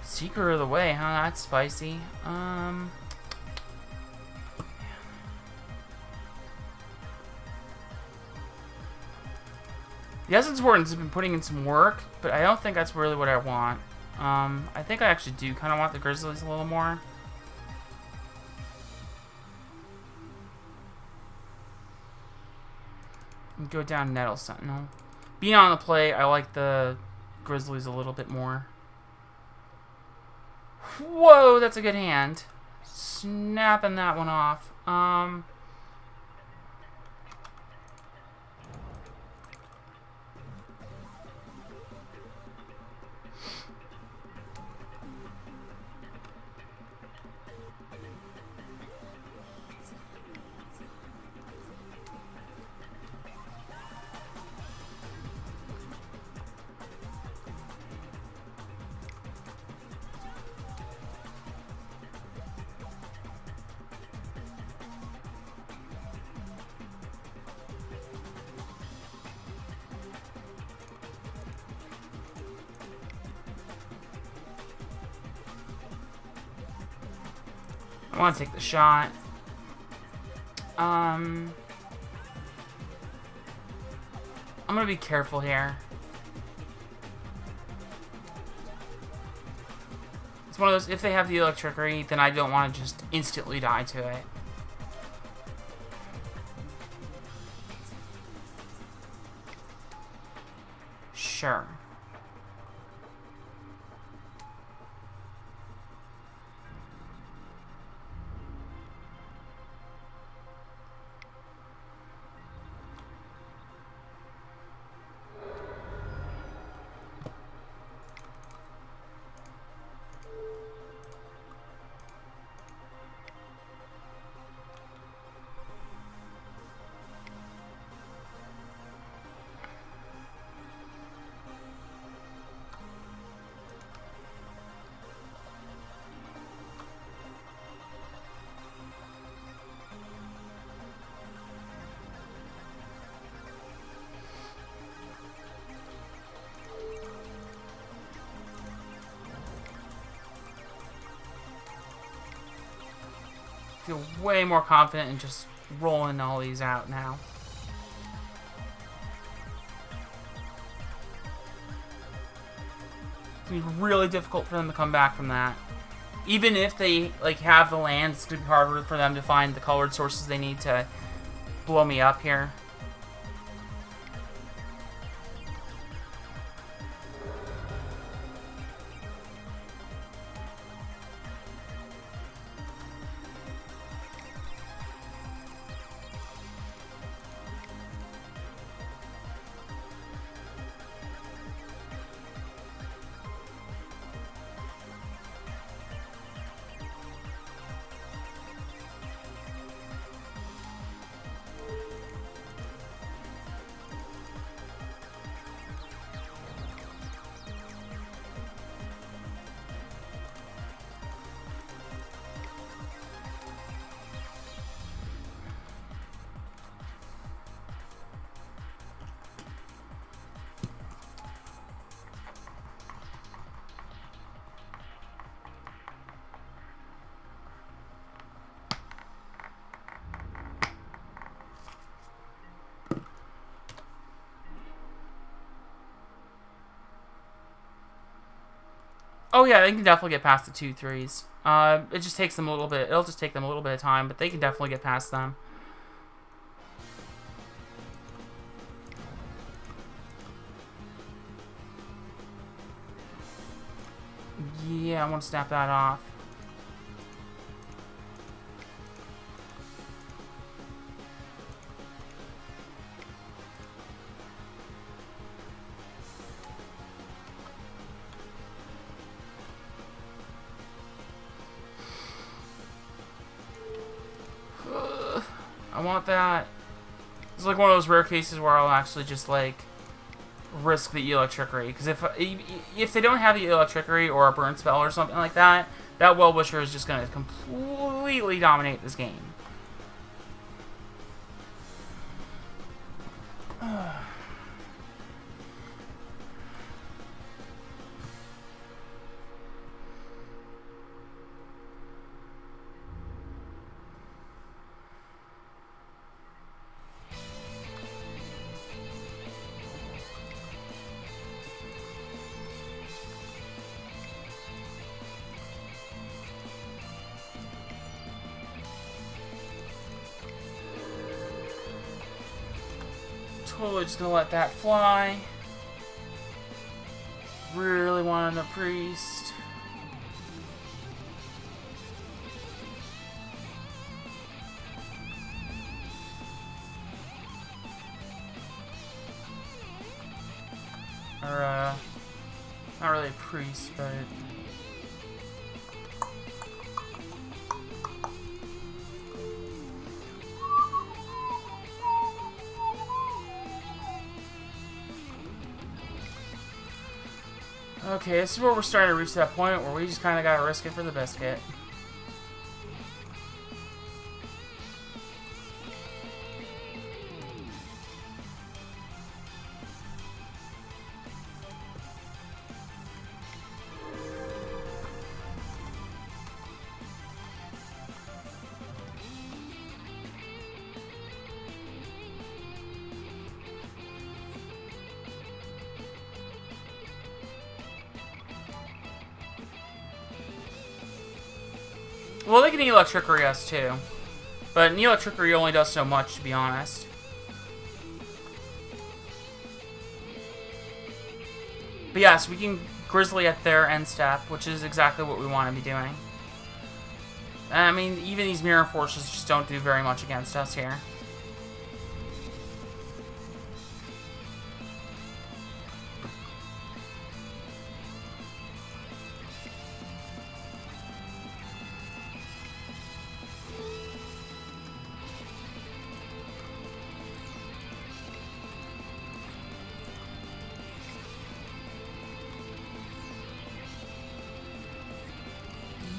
Secret of the Way, huh? That's spicy. The Essence Wardens have been putting in some work, but I don't think that's really what I want. I think I actually do kind of want the Grizzlies a little more. And go down Nettle Sentinel. Being on the play, I like the Grizzlies a little bit more. Whoa, that's a good hand. Snapping that one off. I want to take the shot. I'm gonna be careful here. It's one of those, if they have the electricity, then I don't want to just instantly die to it. Sure. Feel way more confident in just rolling all these out now. It's gonna be really difficult for them to come back from that. Even if they like have the land, it's gonna be harder for them to find the colored sources they need to blow me up here. Oh yeah, they can definitely get past the 2-3s. It just takes them a little bit. It'll just take them a little bit of time, but they can definitely get past them. Yeah, I want to snap that off. I want that. It's like one of those rare cases where I'll actually just like risk the electricity, because if they don't have the electricity or a burn spell or something like that, that Well-Wisher is just going to completely dominate this game. Totally just gonna let that fly. Really wanting a priest. Or, not really a priest, but... Okay, this is where we're starting to reach that point where we just kind of gotta risk it for the biscuit. Well, they can Electrickery us too. But Electrickery only does so much, to be honest. But yes, we can Grizzly at their end step, which is exactly what we want to be doing. I mean, even these Mirror Forces just don't do very much against us here.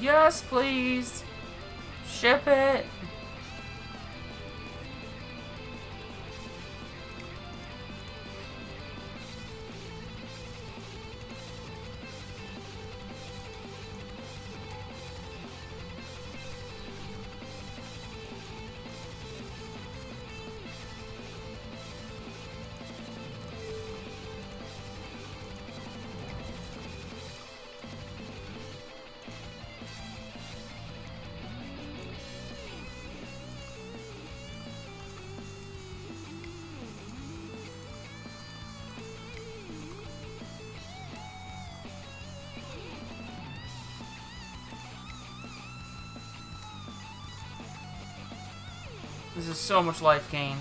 Yes, please. Ship it. This is so much life gain.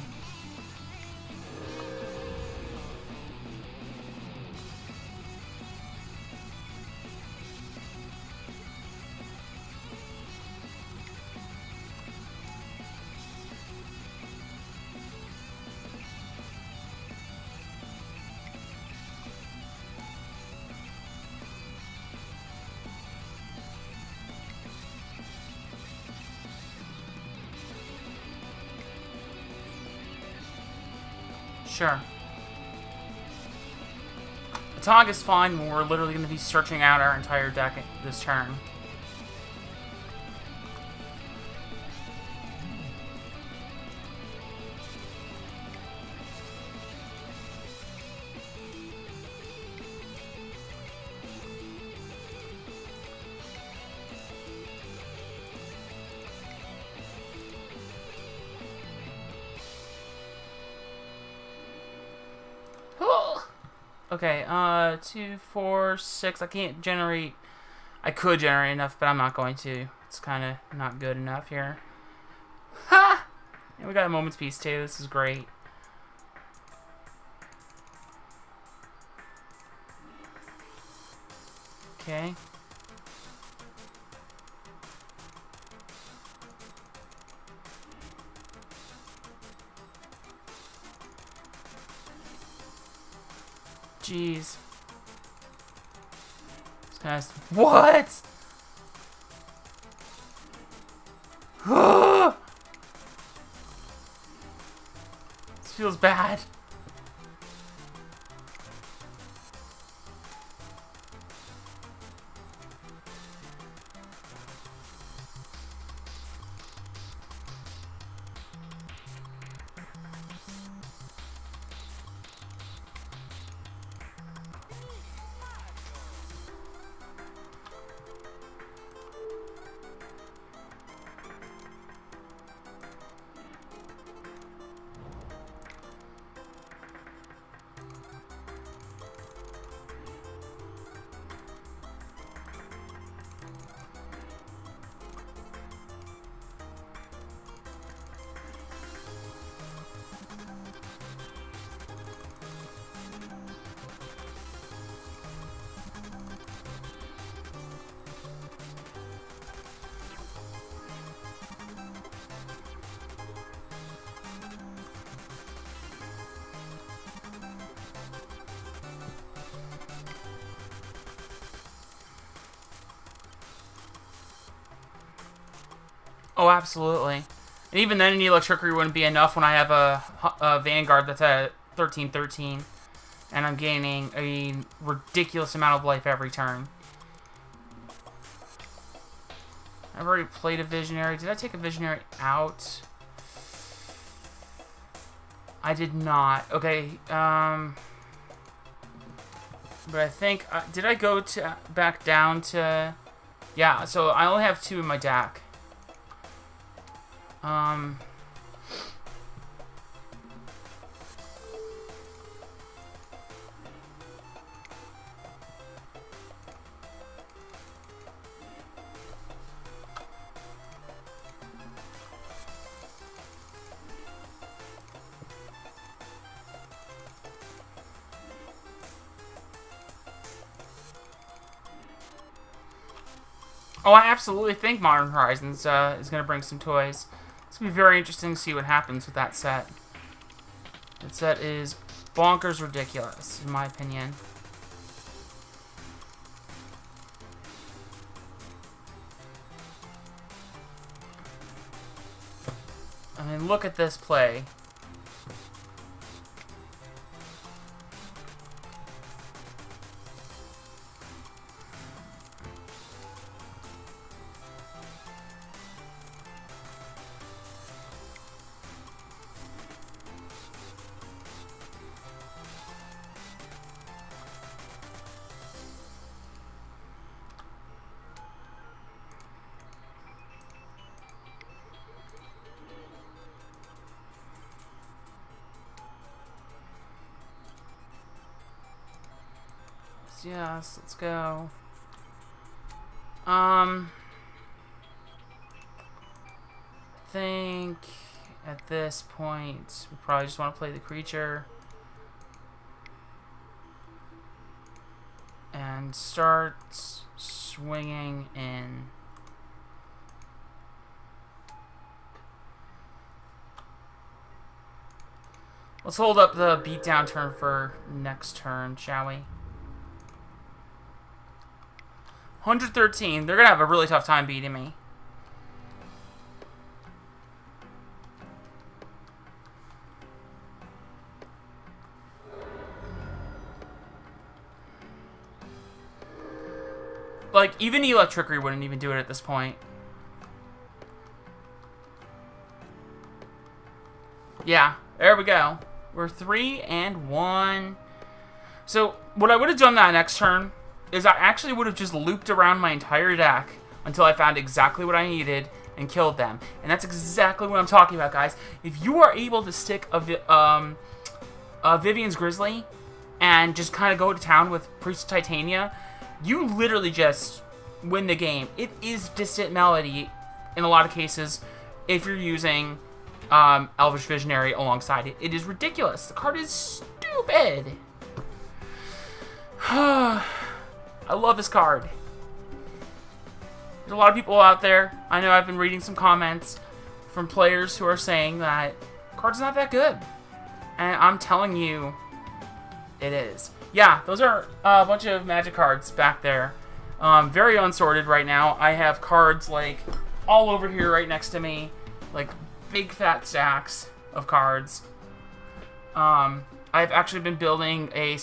Sure. Atog is fine when we're literally going to be searching out our entire deck this turn. Okay, 2, 4, 6. I can't generate... I could generate enough, but I'm not going to. It's kind of not good enough here. Ha! And we got a Moment's Peace, too. This is great. Okay. Jeez. This guy's... What? This feels bad. Oh, absolutely. And even then, an Electrickery wouldn't be enough when I have a Vanguard that's at 13-13. And I'm gaining a ridiculous amount of life every turn. I've already played a Visionary. Did I take a Visionary out? I did not. Okay, but I think... did I go back down to... Yeah, so I only have 2 in my deck. Um... Oh, I absolutely think Modern Horizons is going to bring some toys. It's going to be very interesting to see what happens with that set. That set is bonkers ridiculous, in my opinion. I mean, look at this play. Yes, let's go. I think at this point we probably just want to play the creature and start swinging in. Let's hold up the beatdown turn for next turn, shall we? 113. They're going to have a really tough time beating me. Like, even Electrickery wouldn't even do it at this point. Yeah, there we go. We're 3-1. So, what I would have done that next turn is I actually would have just looped around my entire deck until I found exactly what I needed and killed them. And that's exactly what I'm talking about, guys. If you are able to stick a Vivien's Grizzly and just kind of go to town with Priest of Titania, you literally just win the game. It is Distant Melody in a lot of cases if you're using Elvish Visionary alongside it. It is ridiculous. The card is stupid. I love this card. There's a lot of people out there. I know I've been reading some comments from players who are saying that card's not that good. And I'm telling you, it is. Yeah, those are a bunch of Magic cards back there. Very unsorted right now. I have cards like all over here right next to me. Like big fat stacks of cards. I've actually been building a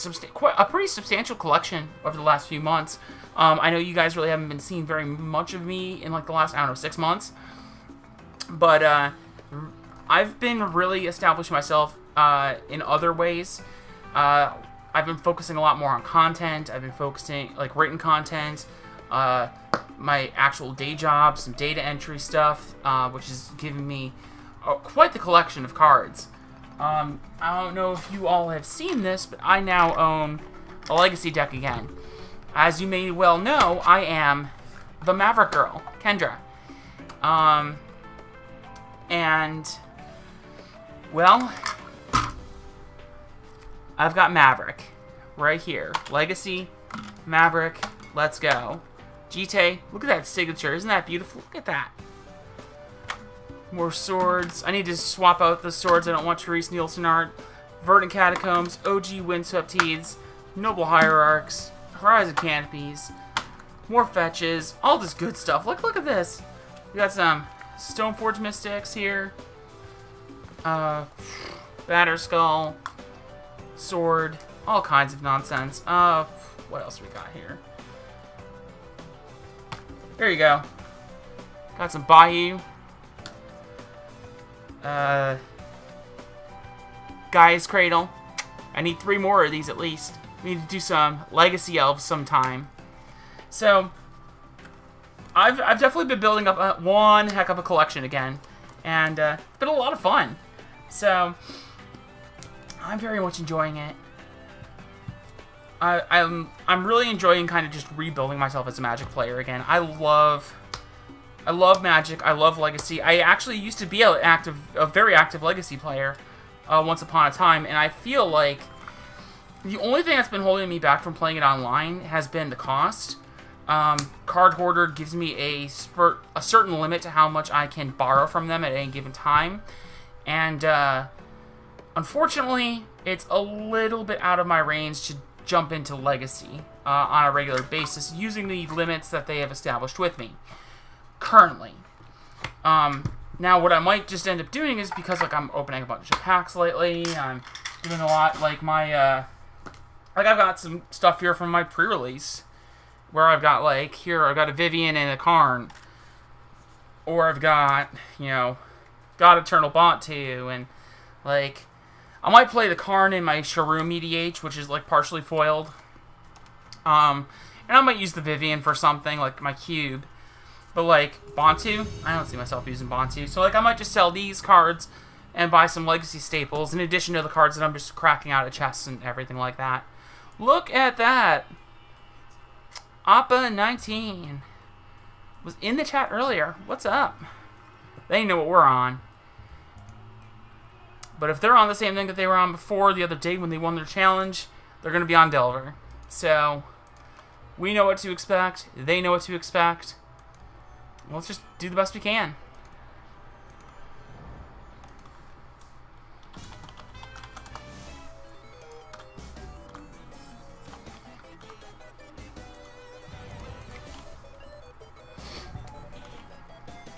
pretty substantial collection over the last few months. I know you guys really haven't been seeing very much of me in like the last, I don't know, 6 months. But I've been really establishing myself in other ways. I've been focusing a lot more on content. I've been focusing, like, written content, my actual day job, some data entry stuff, which is giving me quite the collection of cards. I don't know if you all have seen this, but I now own a Legacy deck again. As you may well know, I am TheMaverickGirl, Kendra. And, well, I've got Maverick right here. Legacy, Maverick, let's go. Jite, look at that signature. Isn't that beautiful? Look at that. More swords. I need to swap out the swords. I don't want Therese Nielsen art. Verdant Catacombs, OG Windswept Heeds, Noble Hierarchs, Horizon Canopies, more fetches, all this good stuff. Look at this. We got some Stoneforge Mystics here. Batterskull, sword, all kinds of nonsense. What else we got here? There you go. Got some Bayou. Gaia's Cradle. I need 3 more of these at least. We need to do some Legacy Elves sometime. So, I've definitely been building up one heck of a collection again. And it's been a lot of fun. So, I'm very much enjoying it. I'm really enjoying kind of just rebuilding myself as a Magic player again. I love Magic. I love Legacy. I actually used to be a very active Legacy player once upon a time, and I feel like the only thing that's been holding me back from playing it online has been the cost. Card Hoarder gives me a certain limit to how much I can borrow from them at any given time, and unfortunately, it's a little bit out of my range to jump into Legacy on a regular basis using the limits that they have established with me currently. Now what I might just end up doing is, because like I'm opening a bunch of packs lately, I'm doing a lot like my like I've got some stuff here from my pre-release where I've got like I've got a Vivien and a Karn, or I've got, you know, got Eternal Bontu, and like I might play the Karn in my Shroom EDH, which is like partially foiled. And I might use the Vivien for something like my cube. But like Bontu, I don't see myself using Bontu. So like I might just sell these cards and buy some Legacy staples in addition to the cards that I'm just cracking out of chests and everything like that. Look at that. Appa19 was in the chat earlier. What's up? They know what we're on. But if they're on the same thing that they were on before the other day when they won their challenge, they're going to be on Delver. So, we know what to expect. They know what to expect. Let's just do the best we can.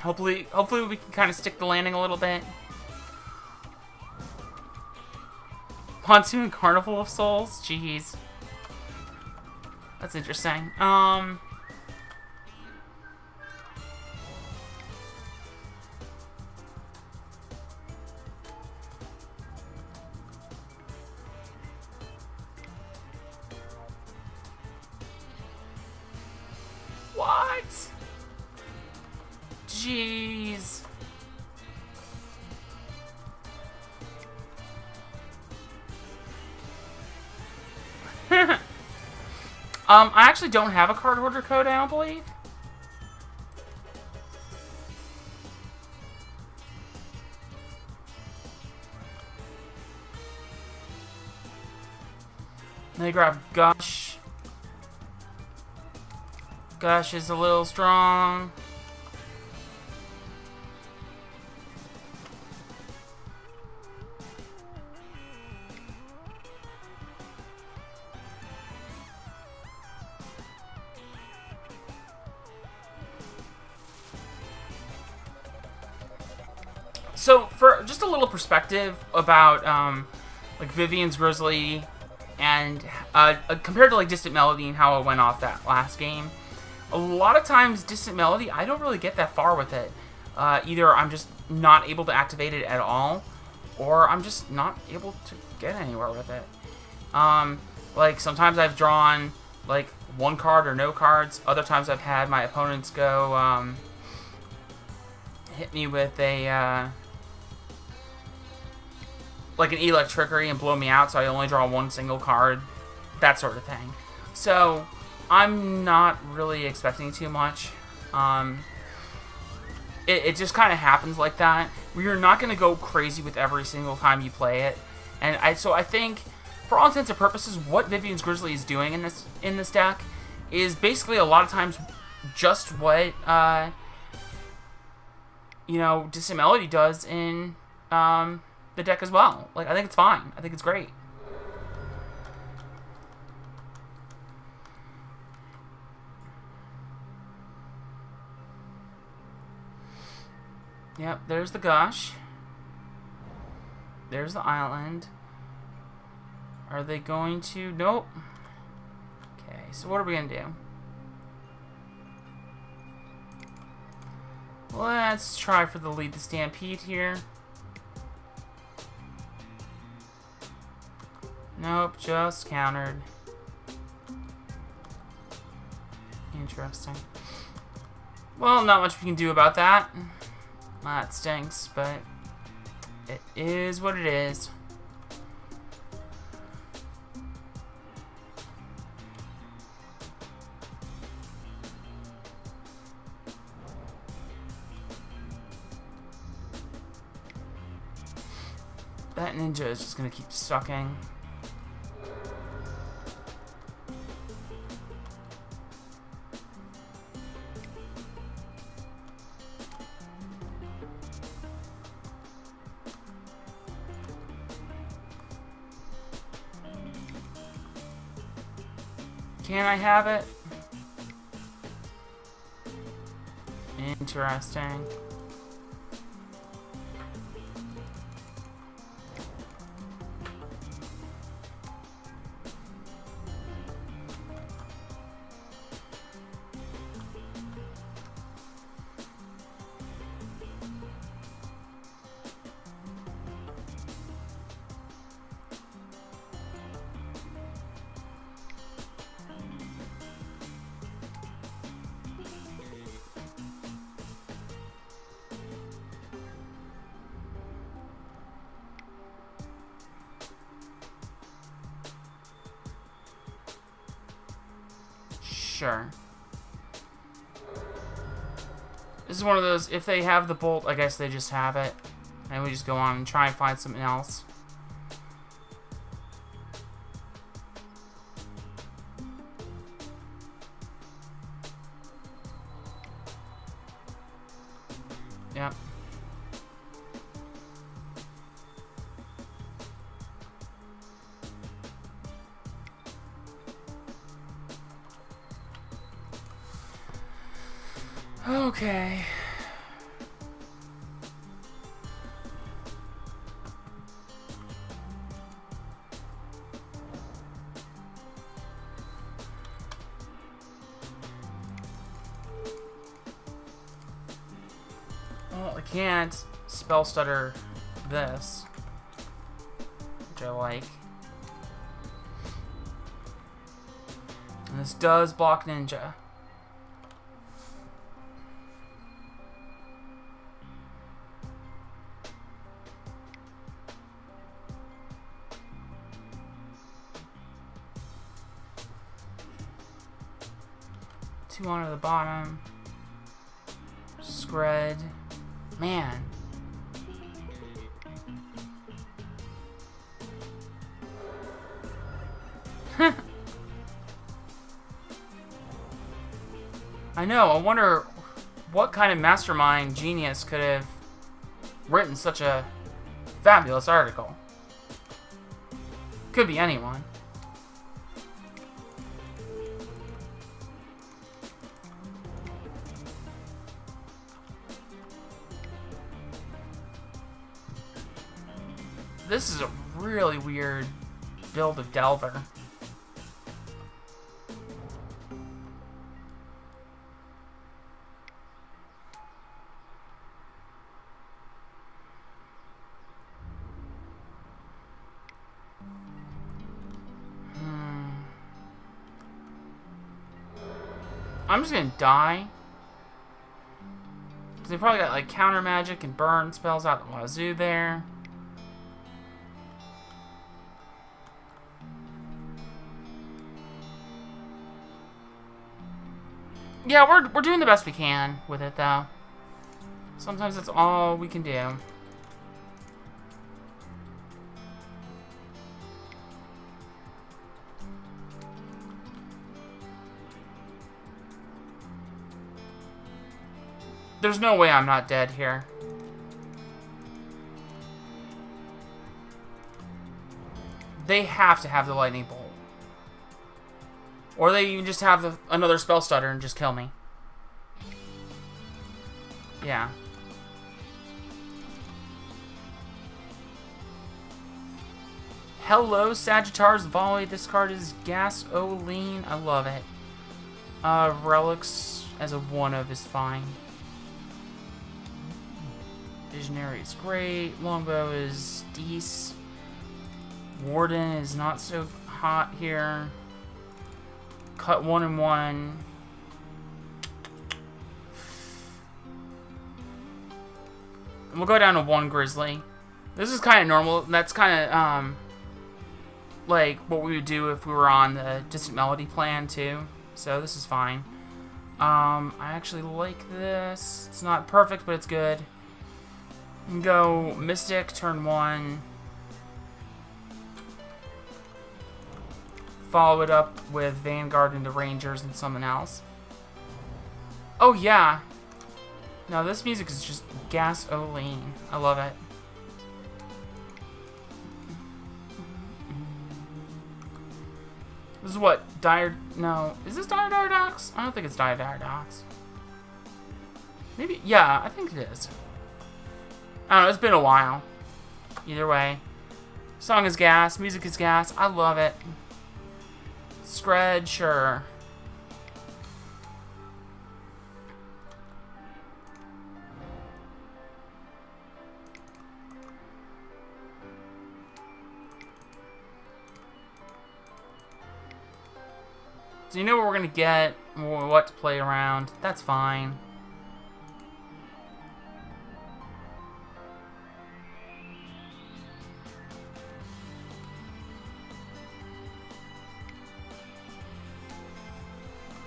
Hopefully we can kind of stick the landing a little bit. Pontoon and Carnival of Souls? Jeez. That's interesting. What? Jeez. I actually don't have a card hoarder code, I don't believe. Let me grab Gush. Gush is a little strong. So, for just a little perspective about, like, Vivien's Grizzly and, compared to, like, Distant Melody and how it went off that last game, a lot of times, Distant Melody, I don't really get that far with it. Either I'm just not able to activate it at all, or I'm just not able to get anywhere with it. Like, sometimes I've drawn, like, one card or no cards. Other times I've had my opponents go, hit me with a, like an Electrickery and blow me out, so I only draw one single card. That sort of thing. So, I'm not really expecting too much. It just kind of happens like that. You're not going to go crazy with every single time you play it. And so I think, for all intents and purposes, what Vivien's Grizzly is doing in this deck is basically a lot of times just what, you know, Distant Melody does in, the deck as well. Like, I think it's fine. I think it's great. Yep, there's the Gush. There's the island. Are they going to... Nope. Okay, so what are we going to do? Let's try for the Lead the Stampede here. Nope, just countered. Interesting. Well, not much we can do about that. That stinks, but it is what it is. That ninja is just gonna keep sucking. Can I have it? Interesting. Sure. This is one of those, if they have the bolt, I guess they just have it. And we just go on and try and find something else. Yep. Okay. Well, I can't spell stutter this, which I like. And this does block ninja. Two onto the bottom. Scred. Man. I know, I wonder what kind of mastermind genius could have written such a fabulous article. Could be anyone. This is a really weird build of Delver. I'm just gonna die. Because they probably got like counter magic and burn spells out the wazoo there. Yeah, we're doing the best we can with it, though. Sometimes that's all we can do. There's no way I'm not dead here. They have to have the lightning bolt. Or they can just have another spell stutter and just kill me. Yeah. Hello, Sagittars Volley. This card is Gasoline. I love it. Relics as a 1-of is fine. Visionary is great. Longbow is decent. Warden is not so hot here. Cut 1 and 1. And we'll go down to 1 Grizzly. This is kind of normal. That's kind of, like, what we would do if we were on the Distant Melody plan, too. So, this is fine. I actually like this. It's not perfect, but it's good. We can go Mystic, turn 1. Follow it up with Vanguard into Rangers and something else. Oh, yeah. Now, this music is just gasoline. I love it. This is what? No. Is this Dire Docks? I don't think it's Dire Docks. Maybe. Yeah, I think it is. I don't know. It's been a while. Either way. Song is gas. Music is gas. I love it. Scred, sure. So you know what we're gonna get, what to play around. That's fine.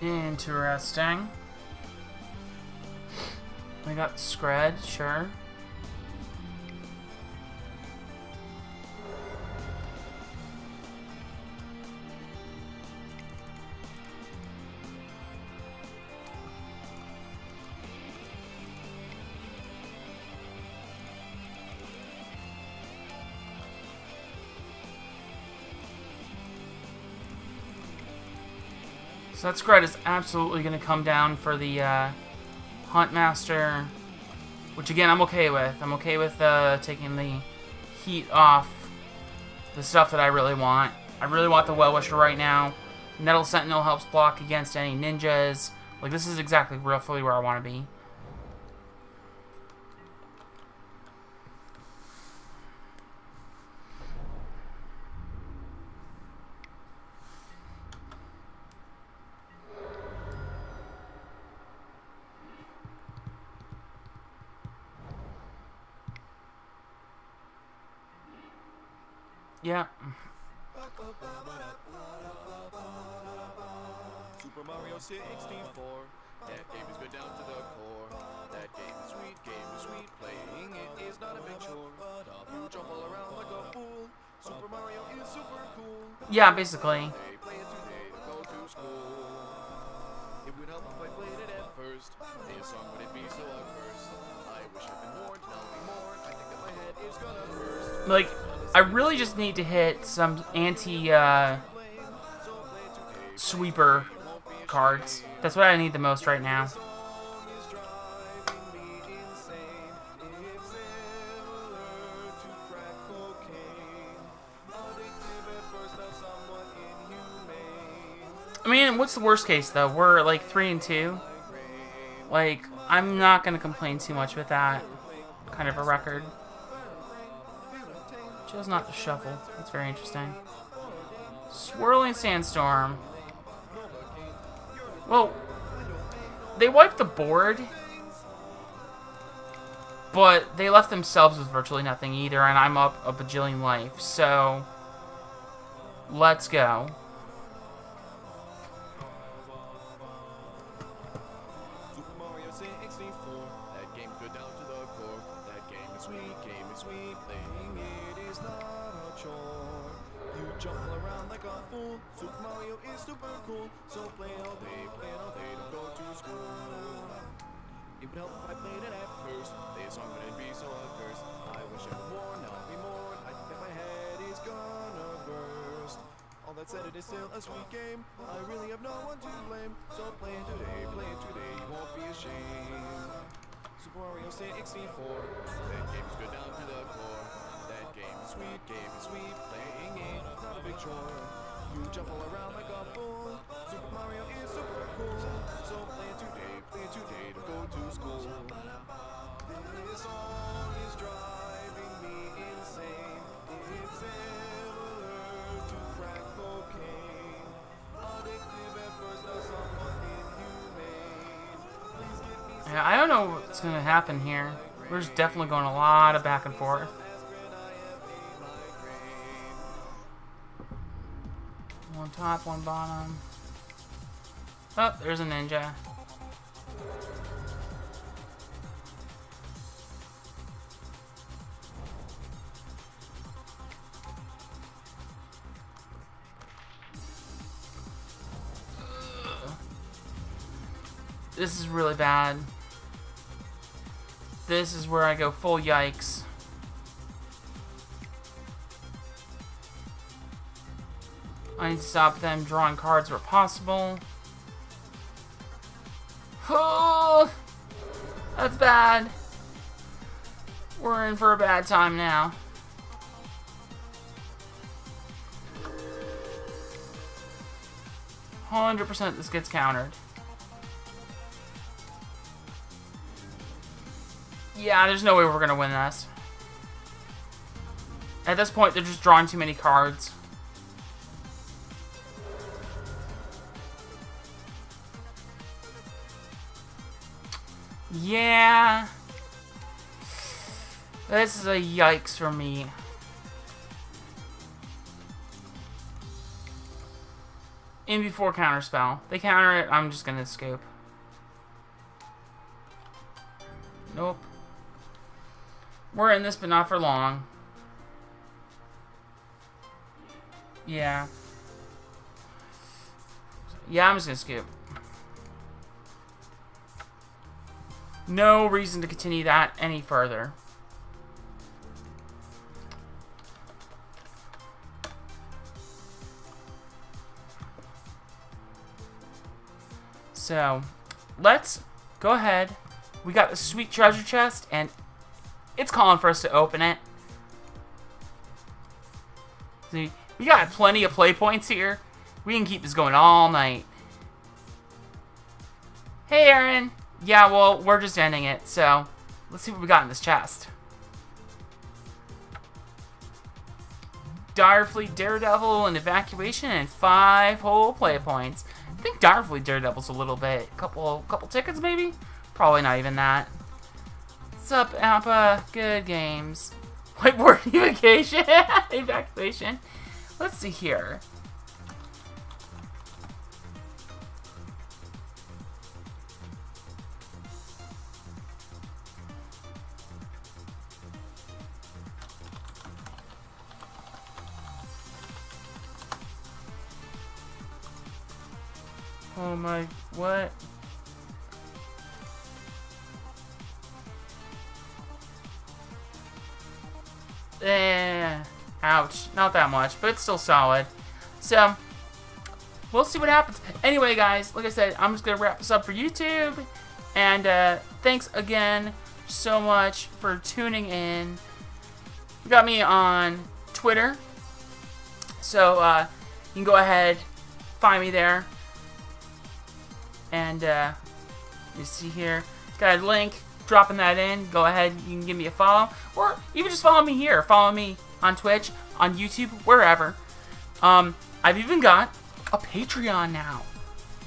Interesting. We got Scred, sure. So that Scred is absolutely going to come down for the Huntmaster, which again I'm okay with. I'm okay with taking the heat off the stuff that I really want. I really want the Well-Wisher right now. Nettle Sentinel helps block against any ninjas. Like, this is exactly roughly where I want to be. Yeah. Super Mario 64. That game is good down to the core. That game is sweet, playing it is not a big chore. You jump all around like a fool. Super Mario is super cool. Yeah, basically. Play it today to go to school. It would help if I played it at first. This song wouldn't be so adverse. I wish I'd been warned, now be more. I think that my head is gonna burst. Like, I really just need to hit some sweeper cards. That's what I need the most right now. I mean, what's the worst case though? We're like 3-2. Like, I'm not gonna complain too much with that kind of a record. Chose not to shuffle. That's very interesting. Swirling Sandstorm. Well, they wiped the board, but they left themselves with virtually nothing either, and I'm up a bajillion life, so let's go. Super Mario 64. That game good down to the core. That game is sweet, playing it is not a chore. You jump all around like a fool. Super Mario is super cool. So play it all day, don't go to school. It would help if I played it at first. This song wouldn't be so adverse. I wish I were more, now be more. I think that my head is gonna burst. All that said, it is still a sweet game. I really have no one to blame. So play it today, you won't be ashamed. Super Mario 64. That game is good down to the core. That game is sweet, playing it, not a big chore. You jump all around like a fool. Super Mario is super cool. So play it today to go to school. This song is driving me insane. It's similar to crack cocaine. Addictive at first, now somewhat inhumane. Please give me some. Yeah, I don't know what's gonna happen here. We're just definitely going a lot of back and forth. One top, one bottom. Oh, there's a ninja. This is really bad. This is where I go full yikes. I need to stop them drawing cards where possible. Oh, that's bad. We're in for a bad time now. %, this gets countered. Yeah, there's no way we're gonna win this. At this point, they're just drawing too many cards. Yeah. This is a yikes for me. In before counterspell. They counter it, I'm just gonna scoop. Nope. We're in this, but not for long. Yeah. Yeah, I'm just gonna scoop. No reason to continue that any further. So, let's go ahead. We got the sweet treasure chest, and it's calling for us to open it. See, we got plenty of play points here. We can keep this going all night. Hey, Aaron. Yeah, well, we're just ending it, so let's see what we got in this chest. Direfleet Daredevil and Evacuation and 5 whole play points. I think Direfleet Daredevil's a little bit. Couple tickets, maybe? Probably not even that. What's up, Appa? Good games. Whiteboard evacuation. Evacuation. Let's see here. Oh my, what? Ouch. Not that much, but it's still solid. So, we'll see what happens. Anyway, guys, like I said, I'm just going to wrap this up for YouTube. And thanks again so much for tuning in. You got me on Twitter. So, you can go ahead, find me there. And, you see here, got a link, dropping that in. Go ahead, you can give me a follow. Or even just follow me here. Follow me on Twitch, on YouTube, wherever. I've even got a Patreon now.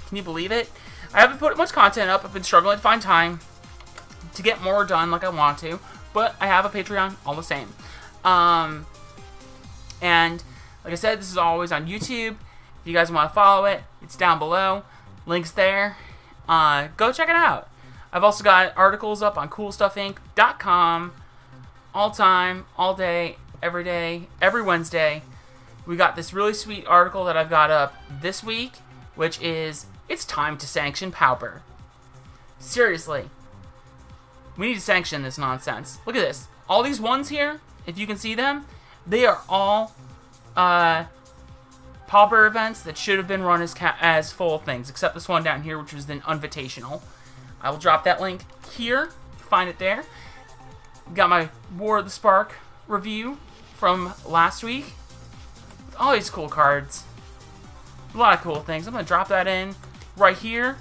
Can you believe it? I haven't put much content up. I've been struggling to find time to get more done like I want to. But I have a Patreon all the same. And, like I said, this is always on YouTube. If you guys want to follow it, it's down below. Links there. Go check it out. I've also got articles up on CoolStuffInc.com. All time, all day, every Wednesday. We got this really sweet article that I've got up this week, which is, it's time to sanction Pauper. Seriously. We need to sanction this nonsense. Look at this. All these ones here, if you can see them, they are all Pauper events that should have been run as full things, except this one down here, which was an invitational. I will drop that link here. Find it there. Got my War of the Spark review from last week. All these cool cards. A lot of cool things. I'm going to drop that in right here.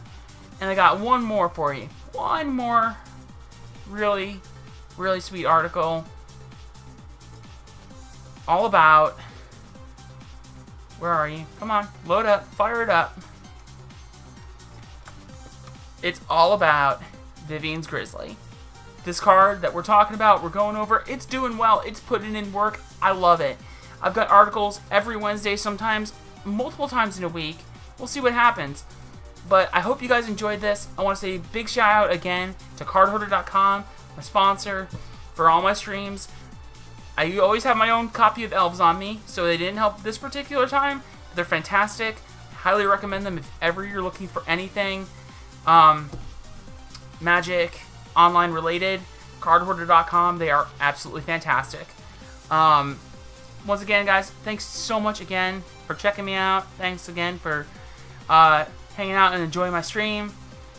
And I got one more for you. One more really, really sweet article. All about... Where are you? Come on. Load up. Fire it up. It's all about Vivien's Grizzly. this card that we're talking about, we're going over, it's doing well. It's putting in work. I love it. I've got articles every Wednesday, sometimes multiple times in a week. We'll see what happens. But I hope you guys enjoyed this. I want to say a big shout out again to cardhoarder.com, my sponsor, for all my streams. I always have my own copy of Elves on me, so they didn't help this particular time. They're fantastic. Highly recommend them if ever you're looking for anything Magic, online related. Cardhoarder.com. They are absolutely fantastic. Once again, guys, thanks so much again for checking me out. Thanks again for hanging out and enjoying my stream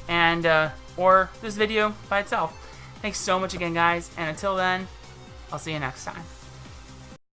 and or this video by itself. Thanks so much again, guys, and until then, I'll see you next time.